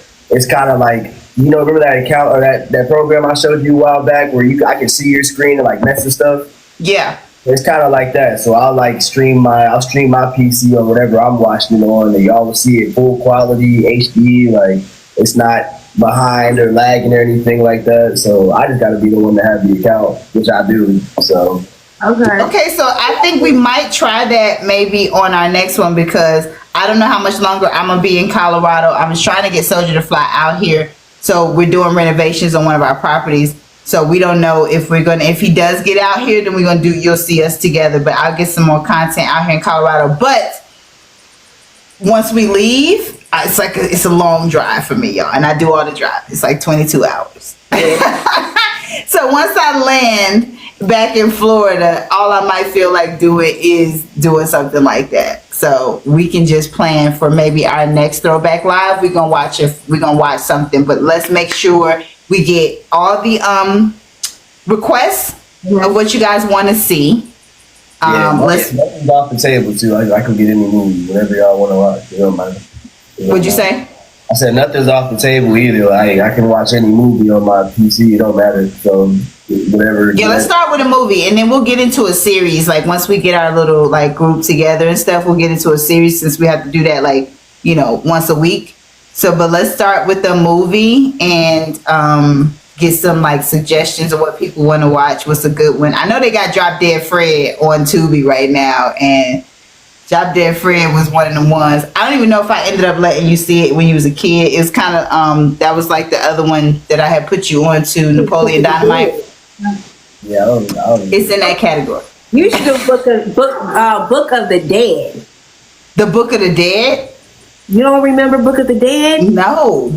[SPEAKER 5] remember that account or that program I showed you a while back where I can see your screen and like mess with stuff.
[SPEAKER 3] Yeah,
[SPEAKER 5] it's kind of like that. So I'll stream my PC or whatever I'm watching it on, and y'all will see it full quality HD. Like it's not behind or lagging or anything like that. So I just got to be the one to have the account, which I do. So.
[SPEAKER 3] Okay, so I think we might try that maybe on our next one because I don't know how much longer I'm gonna be in Colorado. I was trying to get Soja to fly out here, so we're doing renovations on one of our properties, So we don't know if he does get out here, then you'll see us together. But I'll get some more content out here in Colorado. But once we leave, it's a long drive for me, y'all. And I do all the drive. It's like 22 hours. So once I land back in Florida, all I might feel like doing is doing something like that. So we can just plan for maybe our next Throwback Live. We're gonna watch something, but let's make sure we get all the requests of what you guys want to see.
[SPEAKER 5] Nothing's off the table too. I can get any movie, whatever y'all want to watch. It don't matter.
[SPEAKER 3] What'd you say?
[SPEAKER 5] I said nothing's off the table either. Like I can watch any movie on my PC. It don't matter. So whatever.
[SPEAKER 3] Yeah, let's start with a movie, and then we'll get into a series. Like once we get our little like group together and stuff, we'll get into a series since we have to do that like once a week. So, but let's start with the movie and get some like suggestions of what people want to watch. What's a good one? I know they got Drop Dead Fred on Tubi right now, and Drop Dead Fred was one of the ones. I don't even know if I ended up letting you see it when you was a kid. It was kind of that was like the other one that I had put you on to, Napoleon Dynamite.
[SPEAKER 5] Yeah, I don't
[SPEAKER 3] It's in that category.
[SPEAKER 4] You should do Book of the Dead.
[SPEAKER 3] The Book of the Dead?
[SPEAKER 4] You don't remember Book of the Dead?
[SPEAKER 3] No.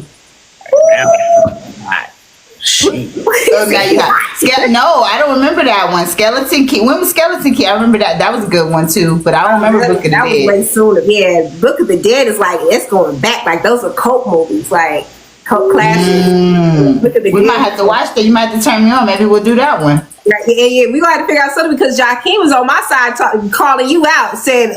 [SPEAKER 3] So now you got no, I don't remember that one. Skeleton Key. When was Skeleton Key? I remember that. That was a good one too. But I don't remember Book of the
[SPEAKER 4] That
[SPEAKER 3] Dead.
[SPEAKER 4] was way sooner. Yeah, Book of the Dead is like it's going back. Like those are cult movies, like cult classics. Book of the
[SPEAKER 3] We
[SPEAKER 4] Dead.
[SPEAKER 3] might have to watch that. You might have to turn me on. Maybe we'll do that one.
[SPEAKER 4] Yeah. We gonna have to figure out something because Joaquin was on my side calling you out, saying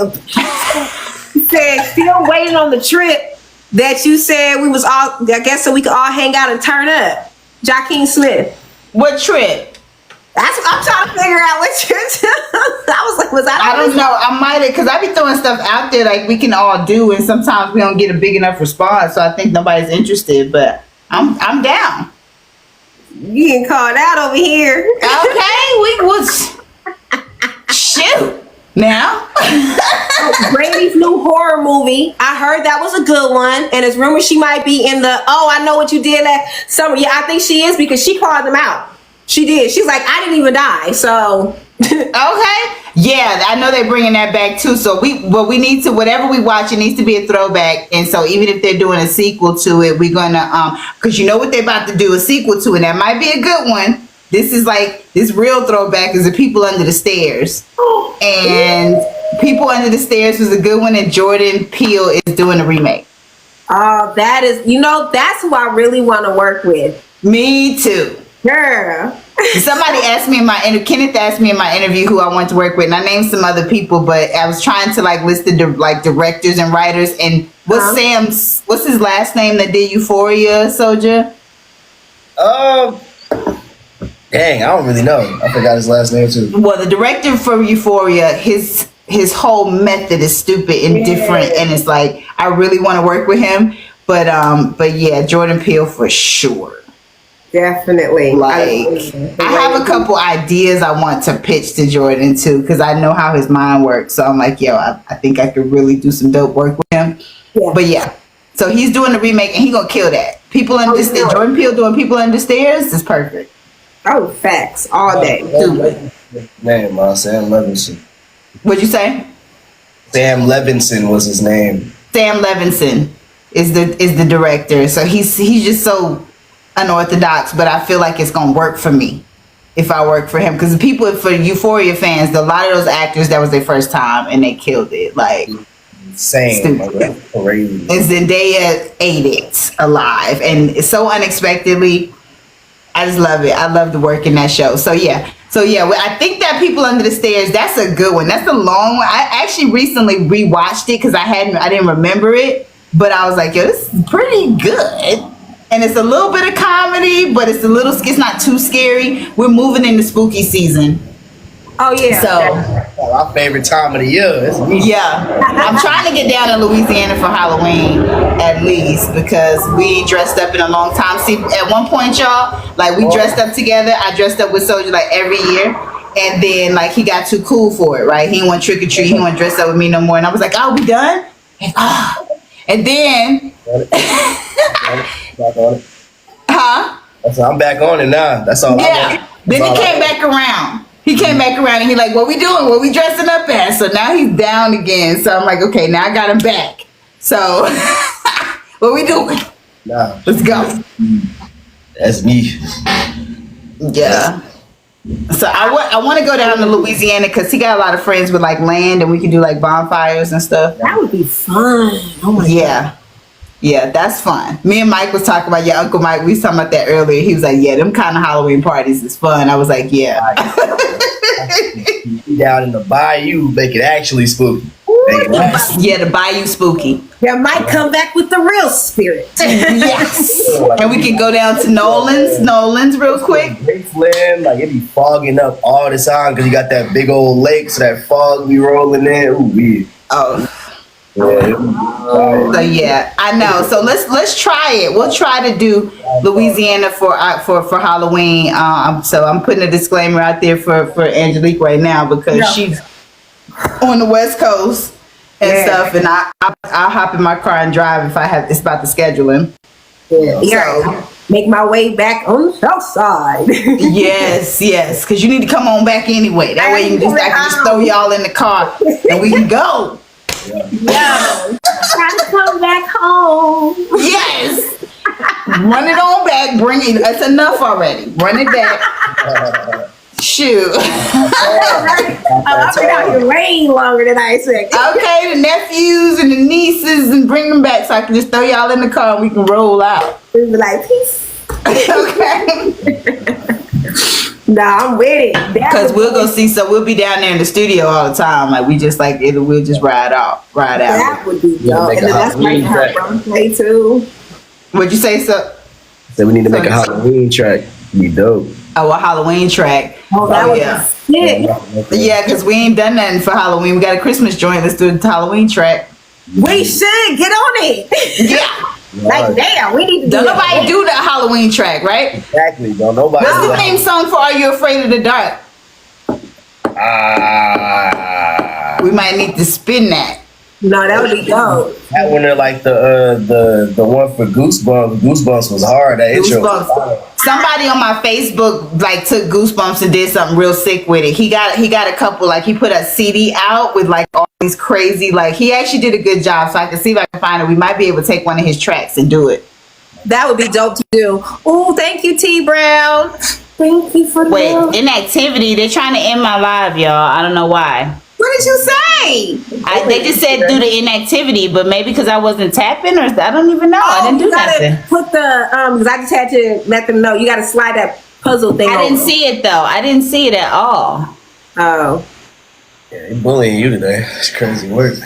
[SPEAKER 4] still waiting on the trip that you said we was all. I guess so we could all hang out and turn up. Joaquin Smith.
[SPEAKER 3] What trip?
[SPEAKER 4] That's what I'm trying to figure out. What trip? I was like, was that?
[SPEAKER 3] I don't know. I might have, because I be throwing stuff out there like we can all do, and sometimes we don't get a big enough response. So I think nobody's interested. But I'm down.
[SPEAKER 4] You getting called out over here.
[SPEAKER 3] Okay, we was shoot now.
[SPEAKER 4] Brady's new horror movie. I heard that was a good one, and it's rumored she might be in the. Oh, I know what you did last summer. Yeah, I think she is because she called them out. She did. She's like, I didn't even die. So
[SPEAKER 3] Okay. Yeah, I know they're bringing that back too. So we need to, whatever we watch, it needs to be a throwback. And so even if they're doing a sequel to it, we're gonna because you know what they're about to do, a sequel to, and that might be a good one. This is like, this real throwback is the People Under the Stairs. And People Under the Stairs was a good one, and Jordan Peele is doing a remake.
[SPEAKER 4] oh, that is, that's who I really want to work with.
[SPEAKER 3] Me too.
[SPEAKER 4] Girl.
[SPEAKER 3] Somebody asked me Kenneth asked me in my interview who I want to work with, and I named some other people, but I was trying to like list the directors and writers. And what's his last name that did Euphoria, Soldier?
[SPEAKER 5] Dang, I don't really know. I forgot his last name too.
[SPEAKER 3] Well, the director for Euphoria, his whole method is stupid and different, and it's like I really want to work with him. But yeah, Jordan Peele for sure.
[SPEAKER 4] Definitely.
[SPEAKER 3] Like, I have a couple ideas I want to pitch to Jordan too, because I know how his mind works. So I'm like, I think I could really do some dope work with him. Yeah. But yeah, so he's doing the remake, and he's gonna kill that. People Under the Stairs. Jordan Peele doing People Under the Stairs is perfect.
[SPEAKER 4] Oh, facts all day.
[SPEAKER 5] Name, Sam Levinson.
[SPEAKER 3] What'd you say?
[SPEAKER 5] Sam Levinson was his name.
[SPEAKER 3] Sam Levinson is the director. So he's just so unorthodox, but I feel like it's gonna work for me if I work for him, because the people, for Euphoria fans, a lot of those actors, that was their first time and they killed it. Like,
[SPEAKER 5] insane. Like, crazy.
[SPEAKER 3] And Zendaya ate it alive, and it's so unexpectedly. I just love it. I love the work in that show. So yeah, I think that People Under the Stairs, that's a good one. That's a long one. I actually recently rewatched it because I didn't remember it, but I was like, this is pretty good. And it's a little bit of comedy, but it's not too scary. We're moving into spooky season.
[SPEAKER 4] Oh yeah.
[SPEAKER 3] So
[SPEAKER 5] our favorite time of the year.
[SPEAKER 3] Yeah. I'm trying to get down to Louisiana for Halloween at least, because we ain't dressed up in a long time. See, at one point, y'all, like we dressed up together. I dressed up with Soldier like every year. And then like he got too cool for it, right? He didn't want trick or treat. He didn't want to dress up with me no more. And I was like, oh, we done? And then
[SPEAKER 5] Back on it.
[SPEAKER 3] huh?
[SPEAKER 5] So I'm back on it now. That's all.
[SPEAKER 3] Yeah. Then he came back around. He came back around and he like, what we doing? What we dressing up as? So now he's down again. So I'm like, okay, now I got him back. So what we doing?
[SPEAKER 5] Nah,
[SPEAKER 3] Let's go.
[SPEAKER 5] that's me.
[SPEAKER 3] Yeah. So I want to go down to Louisiana because he got a lot of friends with like land and we can do like bonfires and stuff.
[SPEAKER 4] That would be fun. Oh my
[SPEAKER 3] God. Yeah, that's fun. Me and Mike was talking about your Uncle Mike. We was talking about that earlier. He was like, yeah, them kind of Halloween parties is fun. I was like, yeah.
[SPEAKER 5] Down in the bayou, make it actually spooky.
[SPEAKER 3] Yeah, the bayou spooky.
[SPEAKER 4] That might come back with the real spirit.
[SPEAKER 3] Yes. And we can go down to Nolan's real quick.
[SPEAKER 5] Graceland, like it be fogging up all the time because you got that big old lake, so that fog be rolling in. Ooh, yeah.
[SPEAKER 3] Oh.
[SPEAKER 5] Yeah.
[SPEAKER 3] So yeah, I know. So let's try it. We'll try to do Louisiana for Halloween. So I'm putting a disclaimer out there for Angelique right now because she's on the West Coast and stuff, and I'll hop in my car and drive if I have. It's about the scheduling.
[SPEAKER 4] Yeah. So, make my way back on the south side.
[SPEAKER 3] yes, because you need to come on back anyway. That way I can just throw y'all in the car and we can go.
[SPEAKER 4] Yeah. Trying to come back home.
[SPEAKER 3] Yes. Run it on back. Bring it. That's enough already. Run it back. Shoot.
[SPEAKER 4] I've been out here way longer than I expected.
[SPEAKER 3] Okay, the nephews and the nieces, and bring them back so I can just throw y'all in the car and we can roll out.
[SPEAKER 4] We be like, peace.
[SPEAKER 3] Okay.
[SPEAKER 4] Nah, I'm with it.
[SPEAKER 3] Because we'll go see. So we'll be down there in the studio all the time. Like we just like it. We'll just ride out.
[SPEAKER 4] That would be dope. And then that's my Halloween play too.
[SPEAKER 3] What'd you say? So
[SPEAKER 5] we need to make a Halloween track. Be dope.
[SPEAKER 3] Oh, a Halloween track.
[SPEAKER 4] Oh, that would be sick.
[SPEAKER 3] Yeah, because we ain't done nothing for Halloween. We got a Christmas joint. Let's do the Halloween track.
[SPEAKER 4] We should get on it.
[SPEAKER 3] Yeah.
[SPEAKER 4] Like damn, we need to.
[SPEAKER 3] Don't nobody do the Halloween track, right?
[SPEAKER 5] Exactly. Don't nobody.
[SPEAKER 3] What's the theme song for Are You Afraid of the Dark? We might need to spin that.
[SPEAKER 4] No, that would be dope.
[SPEAKER 5] That one, like the one for Goosebumps. Goosebumps was hard. That intro.
[SPEAKER 3] Somebody on my Facebook like took Goosebumps and did something real sick with it. He got a couple, like he put a CD out with like all these crazy, like he actually did a good job. So I can see if I can find it. We might be able to take one of his tracks and do it.
[SPEAKER 4] That would be dope to do. Oh, thank you, T Brown. Thank you for
[SPEAKER 3] inactivity. They're trying to end my live, y'all. I don't know why.
[SPEAKER 4] What did you say?
[SPEAKER 3] They just said do the inactivity, but maybe because I wasn't tapping, or I don't even know. I didn't do nothing.
[SPEAKER 4] Put the because I just had to let them know you got to slide that puzzle thing.
[SPEAKER 3] I didn't see it though. I didn't see it at all.
[SPEAKER 4] Oh,
[SPEAKER 5] yeah, they bullying you today. It's crazy work.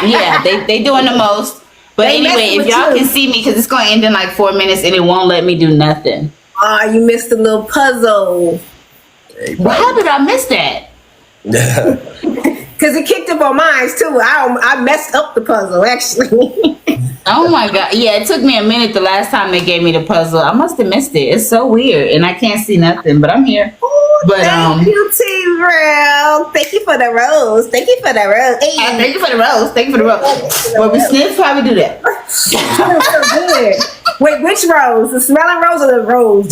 [SPEAKER 3] Yeah, they doing the most. But anyway, if y'all can see me, because it's going to end in like 4 minutes, and it won't let me do nothing.
[SPEAKER 4] You missed a little puzzle.
[SPEAKER 3] Well, how did I miss that?
[SPEAKER 4] Because it kicked up on mine too. I messed up the puzzle actually.
[SPEAKER 3] Oh my god! Yeah, it took me a minute the last time they gave me the puzzle. I must have missed it. It's so weird, and I can't see nothing. But I'm here. But
[SPEAKER 4] thank you, T-Brown. Thank you for the rose. Thank you for the rose. Hey.
[SPEAKER 3] Thank you for the rose. Thank you for the rose. Well, we sniff. How we do that?
[SPEAKER 4] So good. Wait, which rose? The smelling rose or the rose?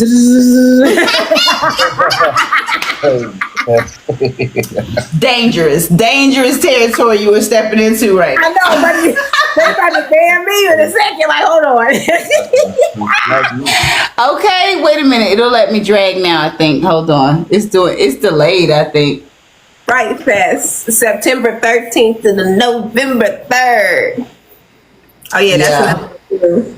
[SPEAKER 3] Dangerous territory you were stepping into, right?
[SPEAKER 4] I know, but they're trying to ban me in a second. Like, hold on.
[SPEAKER 3] Okay, wait a minute. It'll let me drag now. I think. Hold on. It's delayed. I think.
[SPEAKER 4] Right fast. September 13th to the November 3rd. Oh yeah, that's what I'm doing.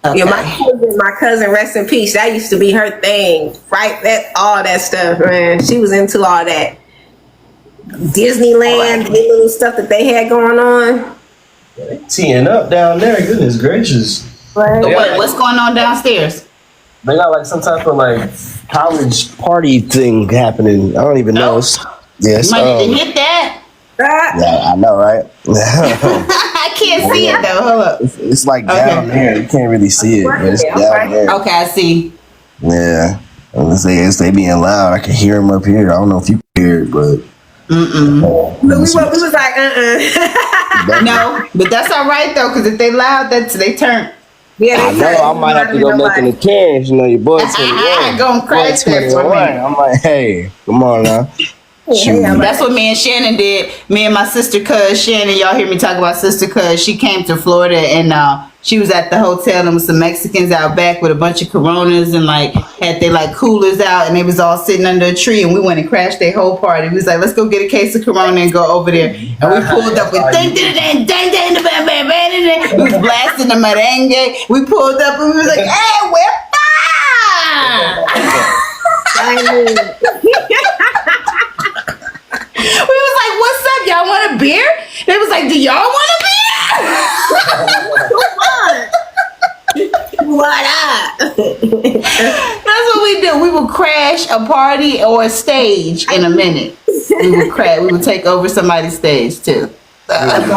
[SPEAKER 4] Okay. Yeah, my cousin, rest in peace. That used to be her thing, right? All that stuff, man. She was into all that Disneyland, the little stuff that they had going on.
[SPEAKER 5] They teeing up down there. Goodness gracious!
[SPEAKER 3] Right. What's going on downstairs?
[SPEAKER 5] They got like some type of like college party thing happening. I don't even know. Yes,
[SPEAKER 3] you might need to hit that.
[SPEAKER 5] Yeah, I know, right?
[SPEAKER 3] I can't see it though. Hold up.
[SPEAKER 5] It's like down there. You can't really see it, but it's down there.
[SPEAKER 3] Okay, I see.
[SPEAKER 5] Yeah. They being loud. I can hear them up here. I don't know if you can hear it, but.
[SPEAKER 4] We was like,
[SPEAKER 3] No, but that's all right though, because if they loud, they turn.
[SPEAKER 4] Yeah,
[SPEAKER 5] I know I might have to go make an appearance. You know, your boy 21.
[SPEAKER 3] Gonna crash that for me.
[SPEAKER 5] I'm like, hey, come on now.
[SPEAKER 3] That's what me and Shannon did. Me and my sister cuz Shannon, y'all hear me talk about sister cuz she came to Florida and she was at the hotel and with some Mexicans out back with a bunch of Coronas and like had their like coolers out and they was all sitting under a tree and we went and crashed their whole party. We was like, let's go get a case of Corona and go over there. And we pulled up with dang dang dang dang dang bang bang bang. We was blasting the merengue. We pulled up and we was like, hey, we're fine. We was like, what's up? Y'all want a beer? They was like, do y'all want a beer?
[SPEAKER 4] What up?
[SPEAKER 3] That's what we do. We will crash a party or a stage in a minute. We would crash. We would take over somebody's stage too.
[SPEAKER 4] Right.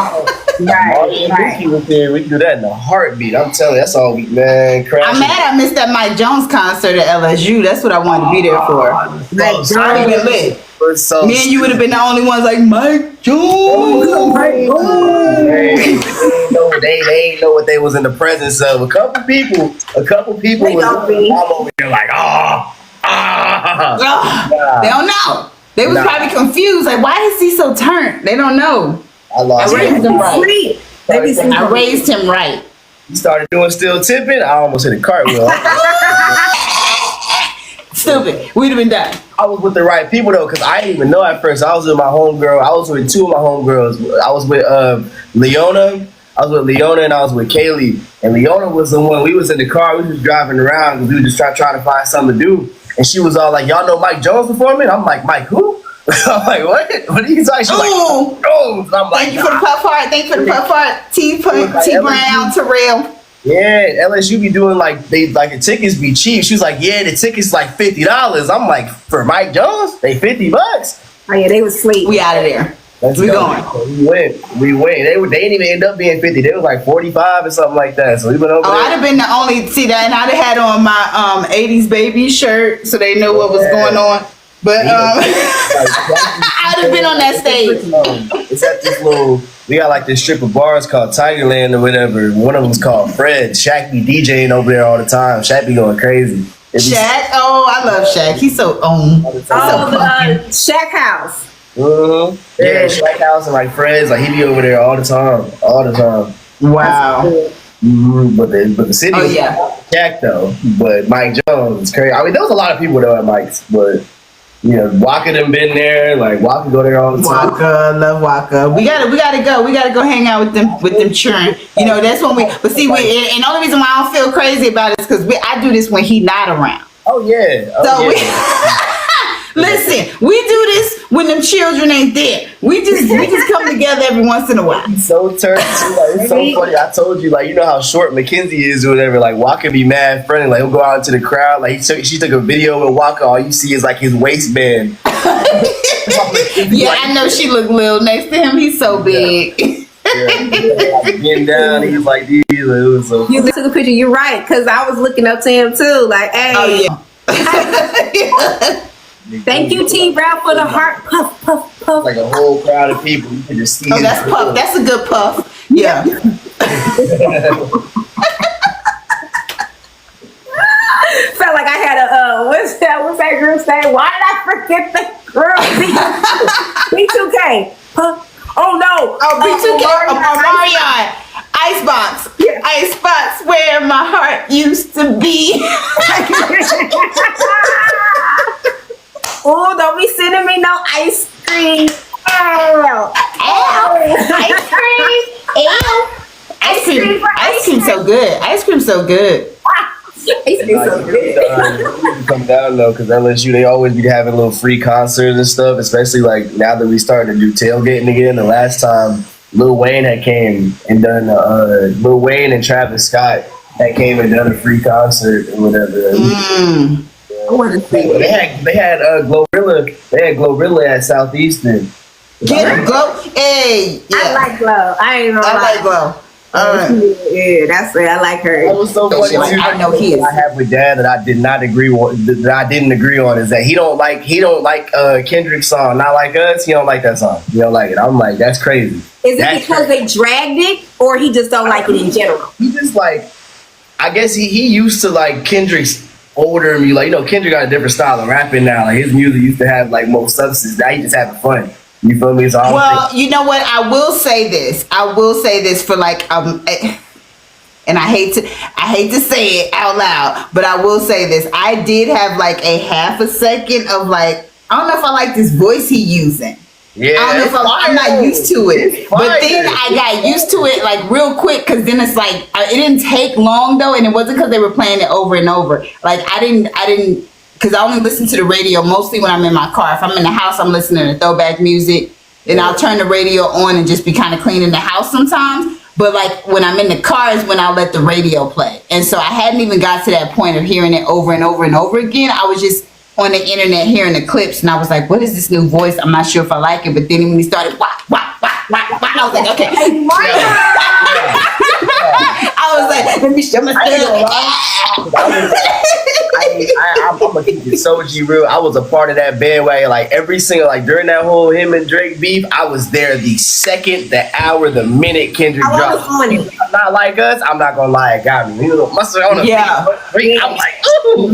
[SPEAKER 5] Was there. We can do that in a heartbeat. I'm telling you, that's all we, man.
[SPEAKER 3] I'm mad I missed that Mike Jones concert at LSU. That's what I wanted to be there for.
[SPEAKER 4] Like,
[SPEAKER 3] I would have been lit.
[SPEAKER 5] So
[SPEAKER 3] Me and you would have been the only ones like Mike Jones.
[SPEAKER 5] They ain't know what they was in the presence of. A couple people was I'm over here like,
[SPEAKER 3] They don't know. They was probably confused. Like, why is he so turned? They don't know.
[SPEAKER 5] I
[SPEAKER 3] raised him right.
[SPEAKER 4] I
[SPEAKER 3] raised him right.
[SPEAKER 5] He started doing still tipping. I almost hit a cartwheel.
[SPEAKER 3] Stupid. We'd have been done.
[SPEAKER 5] I was with the right people though, because I didn't even know at first. I was with my homegirl. I was with two of my homegirls. I was with Leona. I was with Leona and I was with Kaylee. And Leona was the one. We was in the car. We was just driving around because we were just trying to find something to do. And she was all like, "Y'all know Mike Jones performing?" I'm like, "Mike who?" I'm like, "What? What are you talking?" She's like, "Jones." I'm like,
[SPEAKER 3] thank you for the puff heart. Thank you for the puff heart. T Brown, Terrell.
[SPEAKER 5] Yeah, LSU be doing the tickets be cheap. She was like, "Yeah, the tickets like $50." I'm like, "For Mike Jones, they $50."
[SPEAKER 4] Oh yeah, they was sweet.
[SPEAKER 3] We out of there. We going.
[SPEAKER 5] We went. They didn't even end up being 50. They was like 45 or something like that. So we went over there.
[SPEAKER 3] I'd have been the only and I'd have had on my 80s baby shirt so they knew what was going on. But I'd have been on that stage.
[SPEAKER 5] It's at this little. We got like this strip of bars called Tigerland or whatever. One of them's called Fred. Shaq be DJing over there all the time. Shaq be going crazy.
[SPEAKER 3] Shaq? Oh, I love Shaq. He's so
[SPEAKER 4] Shaq House.
[SPEAKER 5] Mm-hmm. Yeah, Shaq House and like Fred's. Like he be over there all the time.
[SPEAKER 3] Wow.
[SPEAKER 5] Mm-hmm. But the city was Shaq though. But Mike Jones is crazy. I mean, there was a lot of people though at Mike's, but. You know, Waka done been there. Like Waka go there all the time.
[SPEAKER 3] Waka, love Waka. We gotta go. We gotta go hang out with them children. You know, that's when we. But see, and the only reason why I don't feel crazy about it is because I do this when he not around.
[SPEAKER 5] Oh yeah.
[SPEAKER 3] Listen, we do this when them children ain't there. We just come together every once in a while.
[SPEAKER 5] He's so turned too. Like, it's so funny. I told you, like, you know how short Mackenzie is or whatever. Like Waka be mad friendly. Like he'll go out into the crowd. Like she took a video with Waka. All you see is like his waistband.
[SPEAKER 3] Yeah, I know she looked little next to him. He's so big.
[SPEAKER 5] Getting down, he's like these. It was so.
[SPEAKER 4] You took a picture. You're right, because I was looking up to him too. Like, hey.
[SPEAKER 3] Oh yeah.
[SPEAKER 4] Thank you, T Brown, for the heart. Puff, puff, puff.
[SPEAKER 5] Like a whole crowd of people. You can just see.
[SPEAKER 3] Oh, that's puff. That's a good puff. Yeah.
[SPEAKER 4] Felt like I had a what's that group's name? Why did I forget the group? B2K. Puff. Oh no.
[SPEAKER 3] Oh, B2K. Marion. Icebox. Yeah. Icebox where my heart used to be.
[SPEAKER 4] Oh, don't be sending me no ice cream. Ow. Ice cream.
[SPEAKER 3] Ice cream so good. Ice cream so good.
[SPEAKER 5] Come down though, because LSU they always be having little free concerts and stuff. Especially like now that we starting to do tailgating again. The last time Lil Wayne had came and done Lil Wayne and Travis Scott had came and done a free concert and whatever. They had Glorilla. They had Glorilla at Southeastern.
[SPEAKER 3] Get Glow. Hey, yeah.
[SPEAKER 4] I like Glow. I ain't gonna lie.
[SPEAKER 3] I like Glow.
[SPEAKER 4] Yeah, that's it. I like her.
[SPEAKER 5] That was so funny.
[SPEAKER 3] I know he is.
[SPEAKER 5] I have with Dad that I didn't agree on is that he don't like Kendrick's song, Not Like Us. He don't like that song. He don't like it. I'm like, that's crazy.
[SPEAKER 4] Is it because they dragged it, or he just don't like it in general?
[SPEAKER 5] He just like. I I guess he used to like Kendrick's older music. Like, you know, Kendrick got a different style of rapping now. Like his music used to have like more substance. Now he just having fun. You feel me? So
[SPEAKER 3] well, you know what? I will say this. For like and I hate to say it out loud, but I will say this. I did have like a half a second of like, I don't know if I like this voice he using.
[SPEAKER 5] Yeah,
[SPEAKER 3] I don't know if I'm not used to it. But then I got used to it like real quick, because then it's like, it didn't take long though, and it wasn't because they were playing it over and over. Like I didn't, because I only listen to the radio mostly when I'm in my car. If I'm in the house, I'm listening to throwback music. Then I'll turn the radio on and just be kind of cleaning the house sometimes. But like when I'm in the car is when I'll let the radio play. And so I hadn't even got to that point of hearing it over and over and over again. I was just on the internet hearing the clips, and I was like, what is this new voice? I'm not sure if I like it. But then when he started, wah, wah, wah, wah, wah, I was like, okay. I was like, let me show my
[SPEAKER 5] I'm gonna keep it so G real. I was a part of that bandwagon. Like every single, like during that whole him and Drake beef, I was there the second, the hour, the minute Kendrick dropped. Not like us. I'm not gonna lie, it got me. You know, muscle on the beat. I'm like, ooh,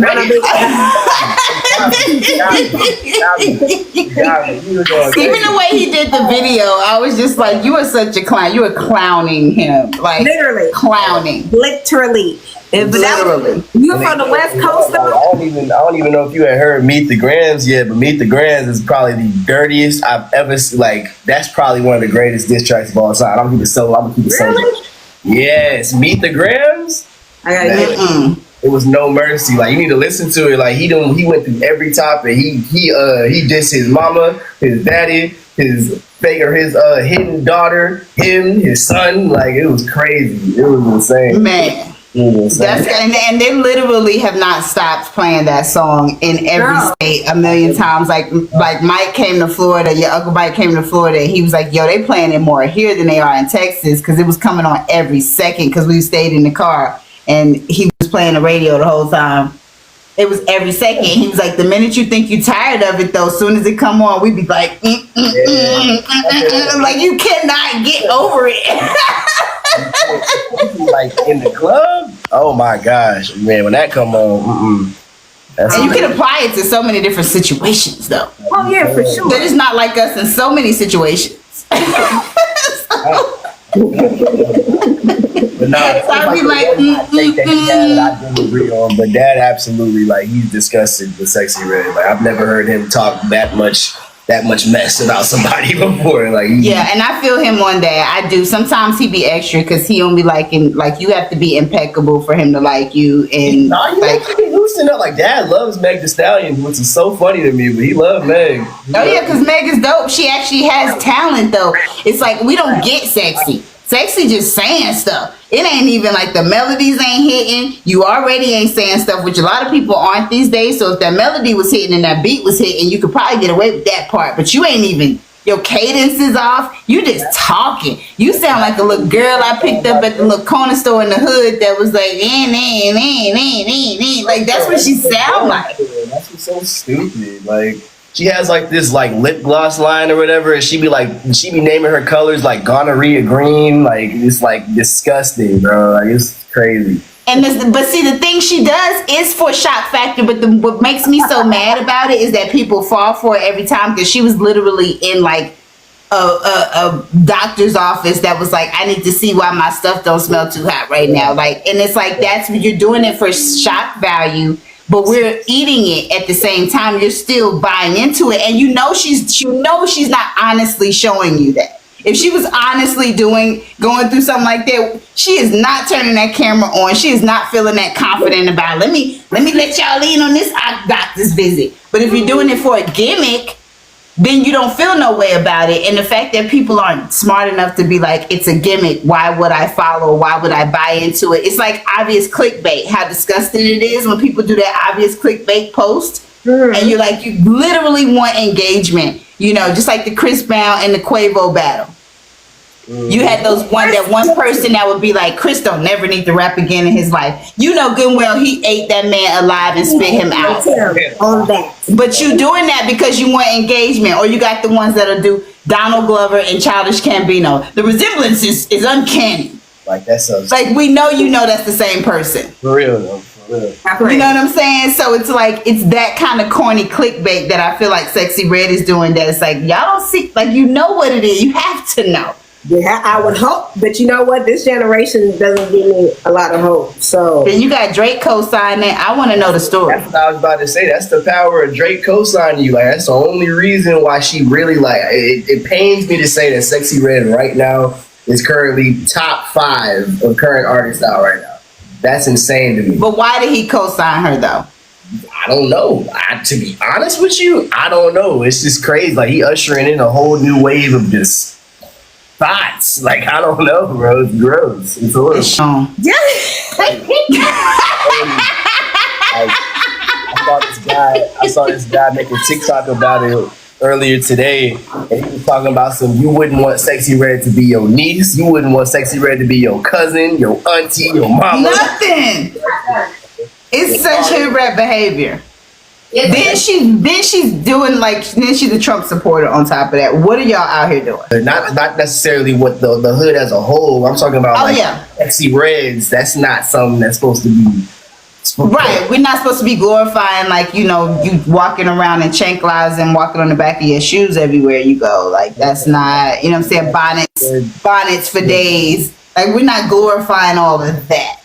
[SPEAKER 3] even the way he did the video, I was just like, you are such a clown. You were clowning him, like
[SPEAKER 4] literally
[SPEAKER 3] clowning,
[SPEAKER 4] literally.
[SPEAKER 3] Literally.
[SPEAKER 4] You from the West Coast though?
[SPEAKER 5] I don't even know if you had heard Meet the Grams yet, but Meet the Grams is probably the dirtiest I've ever seen. Like that's probably one of the greatest diss tracks of all time. I'm gonna keep it so.
[SPEAKER 4] Really?
[SPEAKER 5] Yes, Meet the Grams.
[SPEAKER 4] I gotta
[SPEAKER 5] it was no mercy. Like you need to listen to it. Like he went through every topic. He dissed his mama, his daddy, his hidden daughter, him, his son. Like it was crazy. It was insane.
[SPEAKER 3] Man. And they literally have not stopped playing that song in every state a million times. Like Mike came to Florida, your Uncle Mike came to Florida, and he was like, yo, they playing it more here than they are in Texas, because it was coming on every second, because we stayed in the car and he was playing the radio the whole time. It was every second. He was like, the minute you think you're tired of it though, as soon as it come on, we'd be like, like you cannot get over it.
[SPEAKER 5] Like in the club, oh my gosh, man! When that come on,
[SPEAKER 3] and you can apply it to so many different situations, though.
[SPEAKER 4] Oh yeah, for sure.
[SPEAKER 3] They're just not like us in so many situations.
[SPEAKER 5] But no,
[SPEAKER 3] so I'd be like,
[SPEAKER 5] I do agree on, but Dad absolutely, like, he's disgusted with Sexy Red. Like I've never heard him talk that much mess about somebody before. Like
[SPEAKER 3] yeah, and I feel him one day. I do. Sometimes he be extra because he don't be liking, like you have to be impeccable for him to like you. And
[SPEAKER 5] no, you like have to be loosened up. Like Dad loves Meg Thee Stallion, which is so funny to me, but he loves Meg.
[SPEAKER 3] Yeah, because Meg is dope. She actually has talent though. It's like we don't get sexy. Sexy just saying stuff. It ain't even like the melodies ain't hitting. You already ain't saying stuff, which a lot of people aren't these days. So if that melody was hitting and that beat was hitting, you could probably get away with that part. But you ain't even, your cadence is off. You just talking. You sound like a little girl I picked up at the little corner store in the hood that was like, like that's what she sound like.
[SPEAKER 5] That's what's so stupid. Like she has like this like lip gloss line or whatever, and she be naming her colors like gonorrhea green. Like it's like disgusting, bro. Like it's crazy.
[SPEAKER 3] And but see, the thing she does is for shock factor. But what makes me so mad about it is that people fall for it every time, because she was literally in like a doctor's office that was like, I need to see why my stuff don't smell too hot right now. Like, and it's like that's you're doing it for shock value. But we're eating it at the same time. You're still buying into it, and you know she's not honestly showing you that. If she was honestly going through something like that, she is not turning that camera on. She is not feeling that confident about it. Let me let y'all in on this doctor's visit. But if you're doing it for a gimmick, then you don't feel no way about it. And the fact that people aren't smart enough to be like, it's a gimmick, why would I follow? Why would I buy into it? It's like obvious clickbait, how disgusting it is when people do that obvious clickbait post. And you're like, you literally want engagement, you know, just like the Chris Brown and the Quavo battle. You had that one person that would be like, Chris don't never need to rap again in his life. You know good and well he ate that man alive and spit him out.
[SPEAKER 4] On that.
[SPEAKER 3] But you doing that because you want engagement. Or you got the ones that'll do Donald Glover and Childish Gambino. The resemblance is uncanny.
[SPEAKER 5] Like that's so
[SPEAKER 3] Like we know that's the same person.
[SPEAKER 5] for real though. For real.
[SPEAKER 3] You know what I'm saying? So it's like it's that kind of corny clickbait that I feel like Sexy Red is doing. That it's like y'all don't see, like you know what it is. You have to know.
[SPEAKER 4] Yeah, I would hope, but you know what? This generation doesn't give me a lot of hope. So
[SPEAKER 3] Then you got Drake co-signing. I want to know the story.
[SPEAKER 5] That's what I was about to say. That's the power of Drake co-signing you. Like that's the only reason why she really like. It pains me to say that Sexy Red right now is currently top 5 of current artists out right now. That's insane to me.
[SPEAKER 3] But why did he co-sign her though?
[SPEAKER 5] I don't know. To be honest with you, I don't know. It's just crazy. Like he ushering in a whole new wave of just thoughts. Like I don't know, bro. It's gross. It's horrible.
[SPEAKER 4] yeah.
[SPEAKER 5] I saw this guy make a TikTok about it earlier today, and he was talking about you wouldn't want Sexy Red to be your niece, you wouldn't want Sexy Red to be your cousin, your auntie, your mama.
[SPEAKER 3] Nothing. It's such hood rat behavior. Then she's doing then she's a Trump supporter on top of that. What are y'all out here doing?
[SPEAKER 5] Not necessarily what the hood as a whole. I'm talking about Sexy Reds. That's not something that's supposed to be.
[SPEAKER 3] Right, we're not supposed to be glorifying you walking around in chanclas and walking on the back of your shoes everywhere you go. Like that's not, you know what I'm saying, bonnets for days. Like we're not glorifying all of that.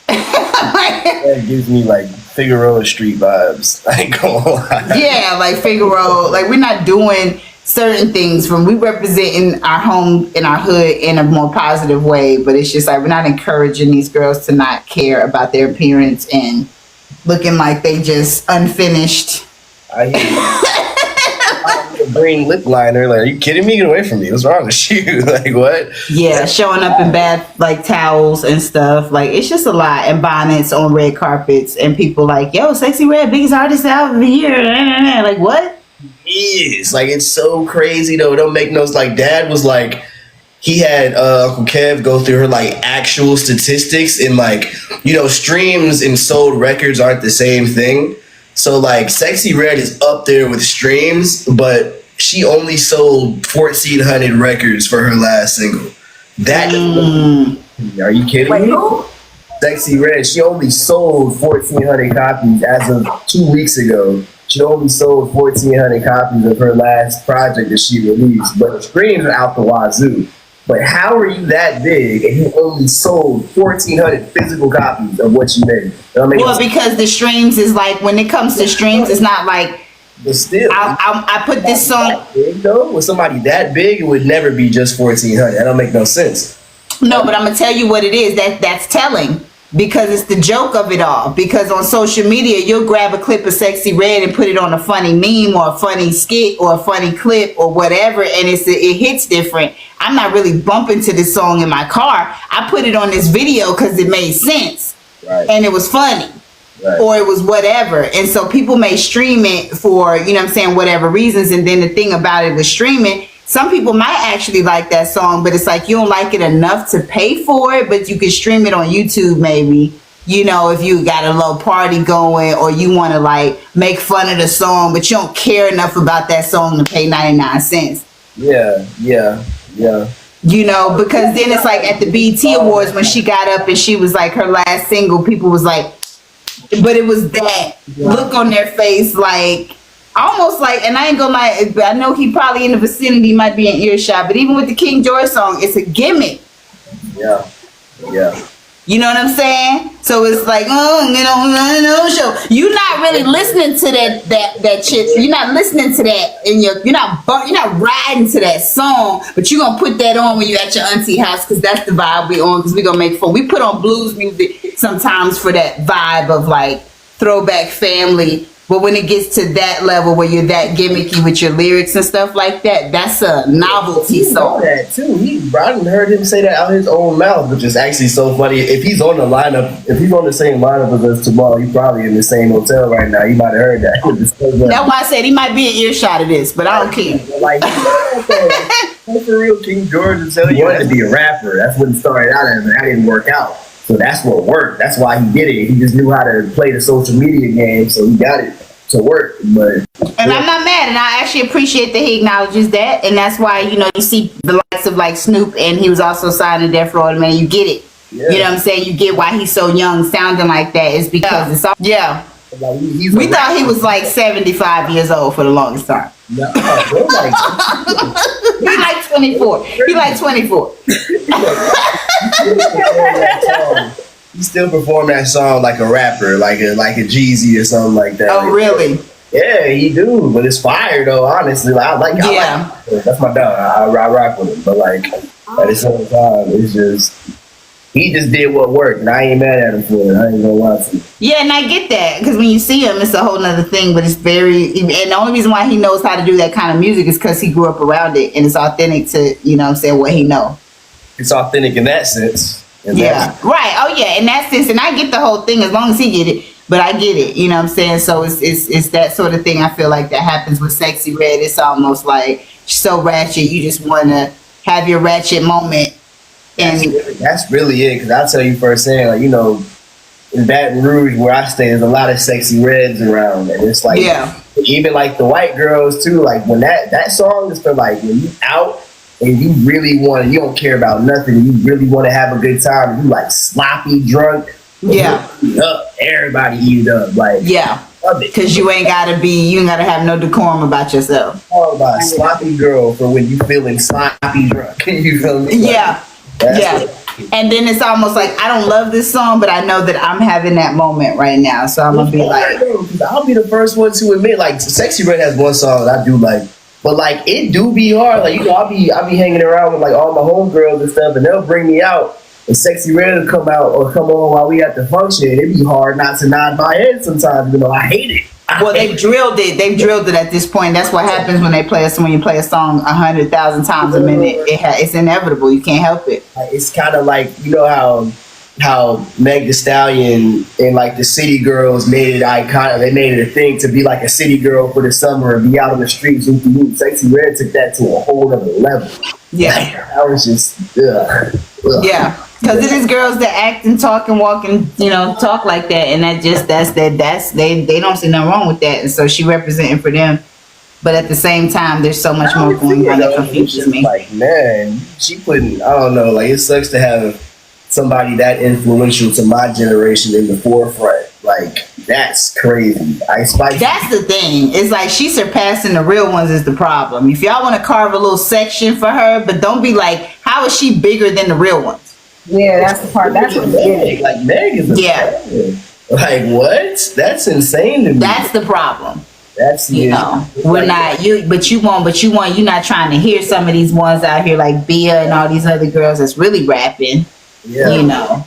[SPEAKER 5] That gives me like Figueroa Street vibes. I ain't gonna lie. Yeah,
[SPEAKER 3] like Figueroa. Like we're not doing certain things we representing our home and our hood in a more positive way, but it's just like we're not encouraging these girls to not care about their appearance and looking like they just unfinished.
[SPEAKER 5] I hear you. Green lip liner. Like, are you kidding me? Get away from me. What's wrong with you? Like what?
[SPEAKER 3] Yeah, showing up in bad towels and stuff. Like it's just a lot. And bonnets on red carpets and people like, yo, Sexy Red, biggest artist out of the year. Like what?
[SPEAKER 5] Is like it's so crazy though. It don't make no like dad was like he had Uncle Kev go through her like actual statistics and streams and sold records aren't the same thing. So like Sexy Red is up there with streams, but she only sold 1,400 records for her last single. Are you kidding me?
[SPEAKER 4] Who?
[SPEAKER 5] Sexy Red, she only sold 1,400 copies as of 2 weeks ago. She only sold 1,400 copies of her last project that she released, but the streams are out the wazoo. But how are you that big and you only sold 1,400 physical copies of what you made?
[SPEAKER 3] Well, because the streams is like, when it comes to streams, it's not like,
[SPEAKER 5] but still,
[SPEAKER 3] I put this song.
[SPEAKER 5] Big, though, with somebody that big, it would never be just 1,400. That don't make no sense.
[SPEAKER 3] No, but I'm gonna tell you what it is. That's telling. Because it's the joke of it all. Because on social media, you'll grab a clip of Sexy Red and put it on a funny meme or a funny skit or a funny clip or whatever, and it hits different. I'm not really bumping to this song in my car. I put it on this video because it made sense,
[SPEAKER 5] right,
[SPEAKER 3] and it was funny,
[SPEAKER 5] right,
[SPEAKER 3] or it was whatever. And so people may stream it for, whatever reasons. And then the thing about it with streaming, some people might actually like that song, but it's like you don't like it enough to pay for it, but you can stream it on YouTube maybe, if you got a little party going or you want to make fun of the song, but you don't care enough about that song to pay 99 cents.
[SPEAKER 5] Yeah.
[SPEAKER 3] Because then it's like at the BET Awards when she got up and she was like her last single, people was like, but it was that look on their face almost and I ain't gonna lie, I know he probably in the vicinity, might be in earshot, but even with the King George song, it's a gimmick.
[SPEAKER 5] Yeah.
[SPEAKER 3] You know what I'm saying? So it's like, no show. You're not really listening to that shit. You're not listening to that, and you're not riding to that song. But you're gonna put that on when you're at your auntie house because that's the vibe we on. Because we gonna make fun. We put on blues music sometimes for that vibe of throwback family. But when it gets to that level where you're that gimmicky with your lyrics and stuff like that, that's a novelty song.
[SPEAKER 5] That too. I didn't heard him say that out of his own mouth, which is actually so funny. If he's on the lineup, if he's on the same lineup as us tomorrow, he's probably in the same hotel right now. You might have heard that.
[SPEAKER 3] That's why I said he might be an earshot of this, but I don't care.
[SPEAKER 5] For real, King George is telling you wanted to be a rapper. That's what he started out as, and that didn't work out. So that's what worked. That's why he did it. He just knew how to play the social media game, so he got it to work. But
[SPEAKER 3] I'm not mad, and I actually appreciate that he acknowledges that, and that's why you see the likes likes of like Snoop, and he was also signed to Death Row, man, you get it.
[SPEAKER 5] Yeah.
[SPEAKER 3] You know what I'm saying? You get why he's so young, sounding like that. It's because it's all, yeah.
[SPEAKER 5] Like,
[SPEAKER 3] We thought he was like 75 years old for the longest time.
[SPEAKER 5] No, bro, like,
[SPEAKER 3] He like 24. He like 24.
[SPEAKER 5] he still perform that song like a rapper, like a Jeezy or something like that.
[SPEAKER 3] Oh, really?
[SPEAKER 5] Yeah, he do, but it's fire though. Honestly, I like that's my dog. I rock with him, but like at the same time, it's just he just did what worked, and I ain't mad at him for it. I ain't gonna lie to you.
[SPEAKER 3] Yeah, and I get that because when you see him, it's a whole nother thing. But it's very, and the only reason why he knows how to do that kind of music is because he grew up around it, and it's authentic to, you know what I'm saying, what he know.
[SPEAKER 5] It's authentic in that sense.
[SPEAKER 3] Yeah, right. Oh yeah, in that sense, and I get the whole thing as long as he get it. But I get it, you know what I'm saying? So it's that sort of thing I feel like that happens with Sexy Red. It's almost like so ratchet, you just want to have your ratchet moment. And
[SPEAKER 5] that's really it, because I'll tell you firsthand, like, you know, in Baton Rouge where I stay, there's a lot of Sexy Reds around, and it's like, even like the white girls too, like when that song is for like when you out and you really want to, you don't care about nothing, you really want to have a good time, you like sloppy drunk.
[SPEAKER 3] Yeah.
[SPEAKER 5] Everybody eat up. Like,
[SPEAKER 3] yeah. Because you ain't gotta have no decorum about yourself.
[SPEAKER 5] All about a sloppy girl for when you feeling sloppy drunk. You feel me?
[SPEAKER 3] Yeah. And then it's almost like I don't love this song, but I know that I'm having that moment right now. So I'm gonna be like,
[SPEAKER 5] I'll be the first one to admit, like, Sexy Red has one song that I do like, but like it do be hard. Like, you know, I'll be hanging around with like all my homegirls and stuff, and they'll bring me out. And Sexy Red will come out or come on while we at the function. It'd be hard not to nod my head sometimes. You know, I hate it.
[SPEAKER 3] Well, they've drilled it. They've drilled it at this point. That's what happens when you play a song 100,000 times a minute. It's inevitable. You can't help it.
[SPEAKER 5] It's kind of like, you know how Meg Thee Stallion and like the City Girls made it iconic. They made it a thing to be like a city girl for the summer and be out on the streets. Sexy Red took that to a whole other level.
[SPEAKER 3] Yeah,
[SPEAKER 5] I was just
[SPEAKER 3] yeah. Because it is girls that act and talk and walk and, you know, talk like that, and they don't see nothing wrong with that, and so she representing for them. But at the same time, there's so much more going on that confuses me.
[SPEAKER 5] Like, man, she putting, I don't know, like, it sucks to have somebody that influential to my generation in the forefront. Like, that's crazy. That's
[SPEAKER 3] the thing. It's like she's surpassing the real ones is the problem. If y'all want to carve a little section for her, but don't be like, how is she bigger than the real ones?
[SPEAKER 4] Yeah, that's the part. That's what
[SPEAKER 5] Meg. Like, Meg is fan. Like, what? That's insane to me.
[SPEAKER 3] That's the problem.
[SPEAKER 5] That's
[SPEAKER 3] you know, we're not you, but you want. You're not trying to hear some of these ones out here like Bia and all these other girls that's really rapping.
[SPEAKER 5] Yeah.
[SPEAKER 3] You know,